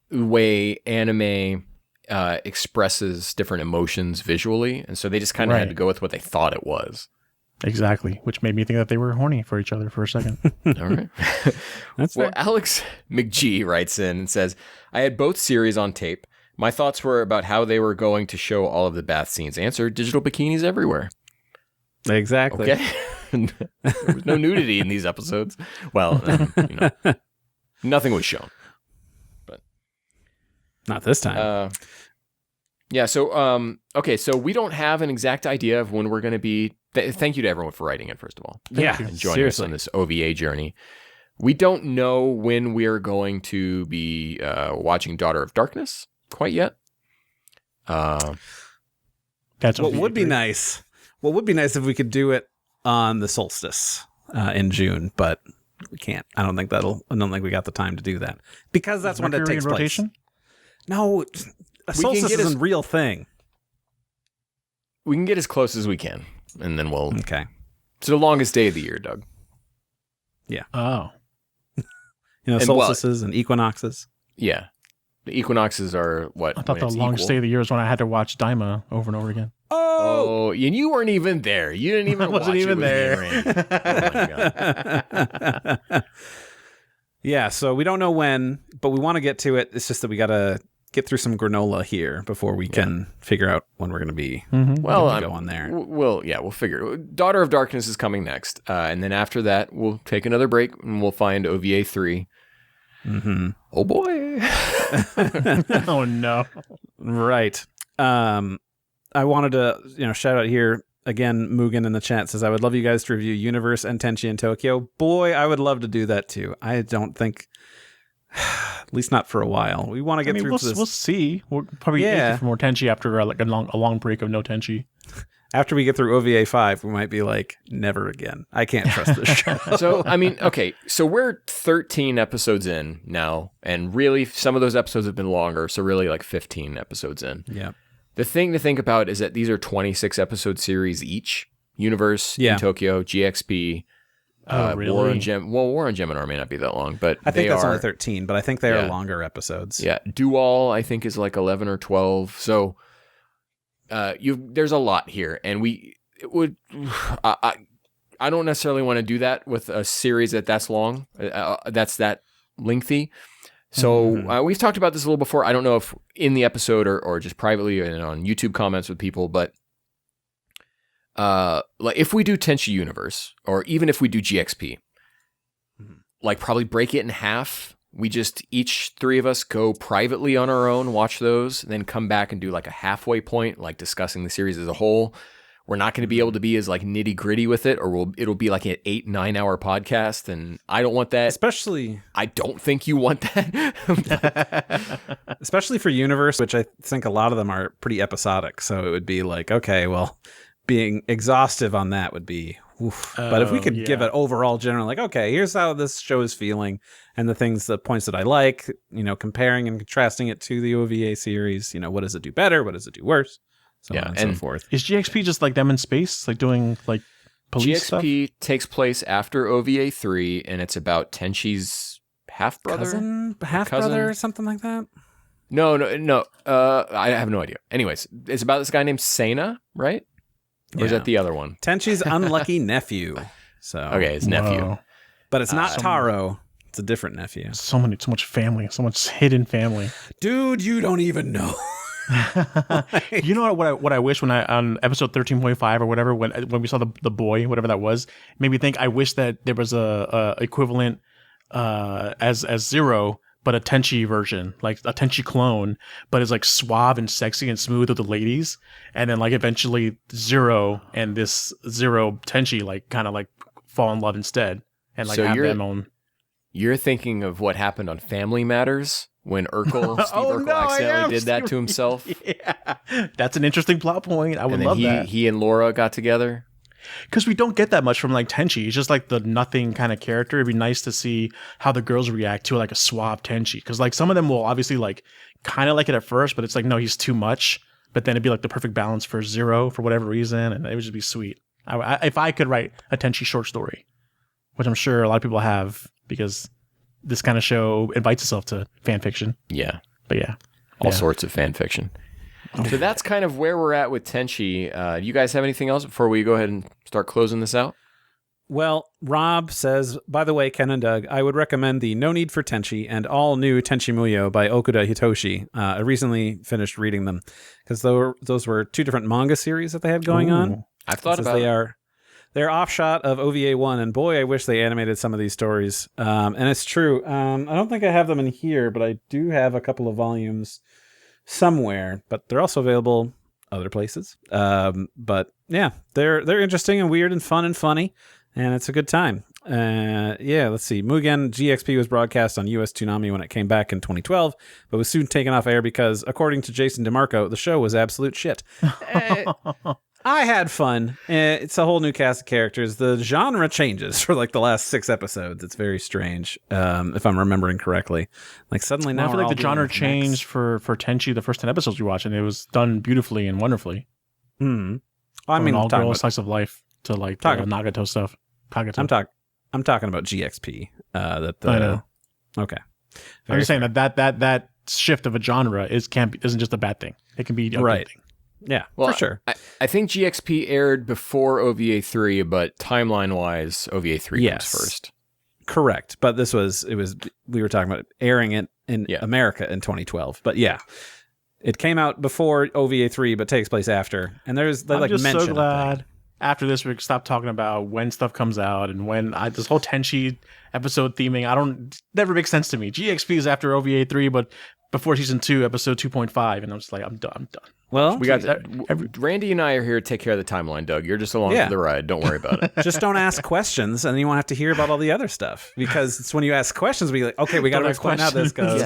the way anime expresses different emotions visually. And so they just kind of had to go with what they thought it was. Exactly, which made me think that they were horny for each other for a second. All right. That's Well, fair. Alex McGee writes in and says, I had both series on tape. My thoughts were about how they were going to show all of the bath scenes. Answer, digital bikinis everywhere. Exactly. Okay. There was no nudity in these episodes. Well, nothing was shown. Not this time. Yeah, so, okay, so we don't have an exact idea of when we're going to be... thank you to everyone for writing in, first of all. Yeah, And joining seriously. us on this OVA journey. We don't know when we're going to be watching Daughter of Darkness quite yet. That's what would be nice. What would be nice if we could do it on the solstice in June, but we can't. I don't think we got the time to do that because that's when that takes place. No, a solstice is a real thing. We can get as close as we can, and then we'll. Okay. It's the longest day of the year, Doug. Yeah. Oh. Solstices and equinoxes. Yeah. The equinoxes are what? I thought the longest day of the year was when I had to watch Daima over and over again. Oh, and you weren't even there. You didn't even watch it with there. Oh my God. Yeah, so we don't know when, but we want to get to it. It's just that we got to get through some granola here before we can figure out when we're going to be. Well, go on there. We'll figure. Daughter of Darkness is coming next, and then after that, we'll take another break and we'll find OVA 3. Mm-hmm. Oh boy! Oh no! Right. I wanted to shout out here again. Mugen in the chat says, "I would love you guys to review Universe and Tenchi in Tokyo." Boy, I would love to do that too. I don't think. At least not for a while. We want to get through this. We'll see. We'll probably get for more Tenchi after a long break of no Tenchi. After we get through OVA 5, we might be like, never again. I can't trust this show. So, okay. So we're 13 episodes in now, and really some of those episodes have been longer. So really like 15 episodes in. Yeah. The thing to think about is that these are 26 episode series each. Universe in Tokyo, GXP. Really? War on Geminar may not be that long, but I think that's only 13, but I think they are longer episodes. Yeah. Dual, I think, is like 11 or 12. So there's a lot here, and I don't necessarily want to do that with a series that's long, that's that lengthy. So we've talked about this a little before. I don't know if in the episode or just privately and on YouTube comments with people, but like if we do Tenchi Universe, or even if we do GXP, like probably break it in half. We just, each three of us go privately on our own, watch those, and then come back and do like a halfway point, like discussing the series as a whole. We're not going to be able to be as like nitty gritty with it, or it'll be like an 8-9 hour podcast. And I don't want that. I don't think you want that. Especially for Universe, which I think a lot of them are pretty episodic. So it would be like, okay, well, being exhaustive on that would be oof. But if we could give it overall general, like, okay, here's how this show is feeling and the points that I like, comparing and contrasting it to the OVA series, what does it do better? What does it do worse? So on and so forth. Is GXP just like them in space, like doing like police GXP stuff? takes place after OVA 3, and it's about Tenchi's half-brother? Half-brother, something like that? No. I have no idea. Anyways, it's about this guy named Sena, right? Or is that the other one? Tenchi's unlucky nephew. So okay, his nephew. But it's not Taro. It's a different nephew. So much family. So much hidden family. Dude, you don't even know. You know what I wish when on episode 13.5 or whatever, when we saw the boy, whatever that was, made me think I wish that there was a equivalent as Zero, but a Tenchi version, like a Tenchi clone, but it's like suave and sexy and smooth with the ladies. And then like eventually Zero and this Zero Tenchi like kind of like fall in love instead and like so have them own. You're thinking of what happened on Family Matters when Steve Urkel accidentally did that to himself? Yeah. That's an interesting plot point. I would love that. He and Laura got together. Because we don't get that much from like Tenchi. He's just like the nothing kind of character. It'd be nice to see how the girls react to like a suave Tenchi. Because like some of them will obviously like kind of like it at first, but it's like, no, he's too much. But then it'd be like the perfect balance for Zero for whatever reason. And it would just be sweet. If I could write a Tenchi short story, which I'm sure a lot of people have because this kind of show invites itself to fan fiction. Yeah. But yeah. All sorts of fan fiction. So that's kind of where we're at with Tenchi. Do you guys have anything else before we go ahead and start closing this out? Well, Rob says, by the way, Ken and Doug, I would recommend the No Need for Tenchi and all new Tenchi Muyo by Okuda Hitoshi. I recently finished reading them because those were two different manga series that they have going on. I've thought about it. They're offshot of OVA 1, and boy, I wish they animated some of these stories. And it's true. I don't think I have them in here, but I do have a couple of volumes somewhere, but they're also available other places. But yeah, they're interesting and weird and fun and funny, and it's a good time. Let's see. Mugen GXP was broadcast on US Toonami when it came back in 2012, but was soon taken off air because, according to Jason DeMarco, the show was absolute shit. I had fun. It's a whole new cast of characters. The genre changes for like the last 6 episodes. It's very strange, if I'm remembering correctly. Like suddenly now I feel like the genre changed for Tenchi the first 10 episodes we watched, and it was done beautifully and wonderfully. I mean, all girl slice of life to like the Nagato stuff. Kagato. I'm talking about GXP. I know. Okay. I'm just saying that shift of a genre isn't just a bad thing. It can be a good thing. Yeah, well, for sure. I think GXP aired before OVA 3, but timeline-wise, OVA 3 comes first. Correct. But we were talking about airing it in America in 2012. But yeah, it came out before OVA 3, but takes place after. And I'm just so glad after this we can stop talking about when stuff comes out and when this whole Tenchi episode theming. Never makes sense to me. GXP is after OVA 3, but before season 2, episode 2.5, and I'm just like, I'm done. Well, we got Randy and I are here to take care of the timeline, Doug. You're just along for the ride. Don't worry about it. Just don't ask questions, and you won't have to hear about all the other stuff. Because it's when you ask questions, we like, okay, we got to explain how this goes.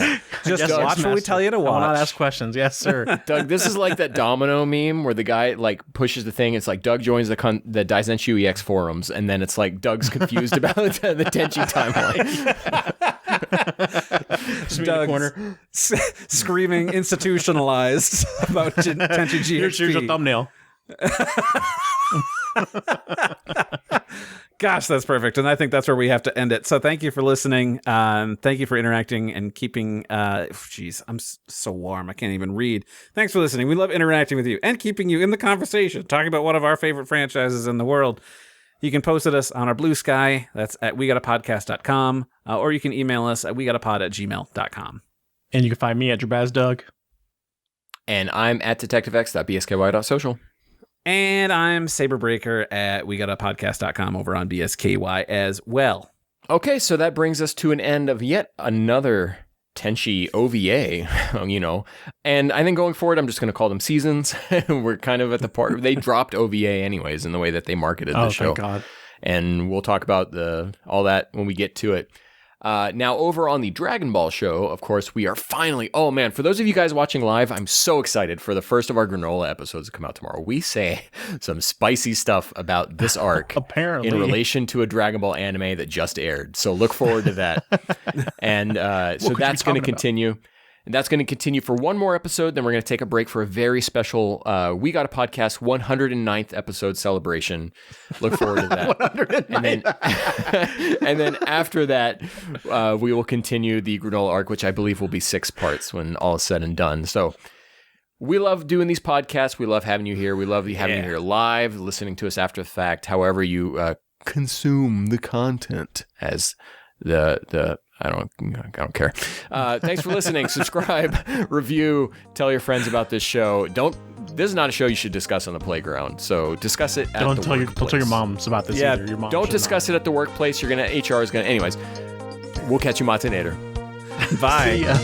Just watch what we tell you to watch. I will not ask questions. Yes, sir. Doug, this is like that domino meme where the guy like pushes the thing. It's like Doug joins the Daizenshu EX forums, and then it's like Doug's confused about the Tenchi timeline. Doug corner screaming institutionalized about Tenchi GXP. Here's your thumbnail. Gosh, that's perfect. And I think that's where we have to end it. So thank you for listening. Thank you for interacting and keeping... I'm so warm. I can't even read. Thanks for listening. We love interacting with you and keeping you in the conversation, talking about one of our favorite franchises in the world. You can post at us on our Blue Sky. That's at wegotapodcast.com. Or you can email us at wegotapod@gmail.com. And you can find me at JourBazDoug. And I'm at detectivex.bsky.social. And I'm Saberbreaker at wegotapodcast.com over on BSKY as well. Okay, so that brings us to an end of yet another Tenchi OVA, and I think going forward, I'm just going to call them seasons. We're kind of at the part they dropped OVA anyways in the way that they marketed the show. Thank God. And we'll talk about all that when we get to it. Now, over on the Dragon Ball show, of course, we are finally... Oh, man, for those of you guys watching live, I'm so excited for the first of our granola episodes to come out tomorrow. We say some spicy stuff about this arc apparently in relation to a Dragon Ball anime that just aired. So look forward to that. And so that's going to continue. And that's going to continue for one more episode. Then we're going to take a break for a very special We Got a Podcast 109th episode celebration. Look forward to that. 109th. And then after that, we will continue the granola arc, which I believe will be 6 parts when all is said and done. So we love doing these podcasts. We love having you here. We love having you here live, listening to us after the fact, however you consume the content as the I don't care. Thanks for listening. Subscribe, review, tell your friends about this show. This is not a show you should discuss on the playground. So discuss it at the workplace. Don't tell your moms about this either. Your mom don't discuss it at the workplace. HR is gonna. Anyways, we'll catch you Matanator. Bye. See ya.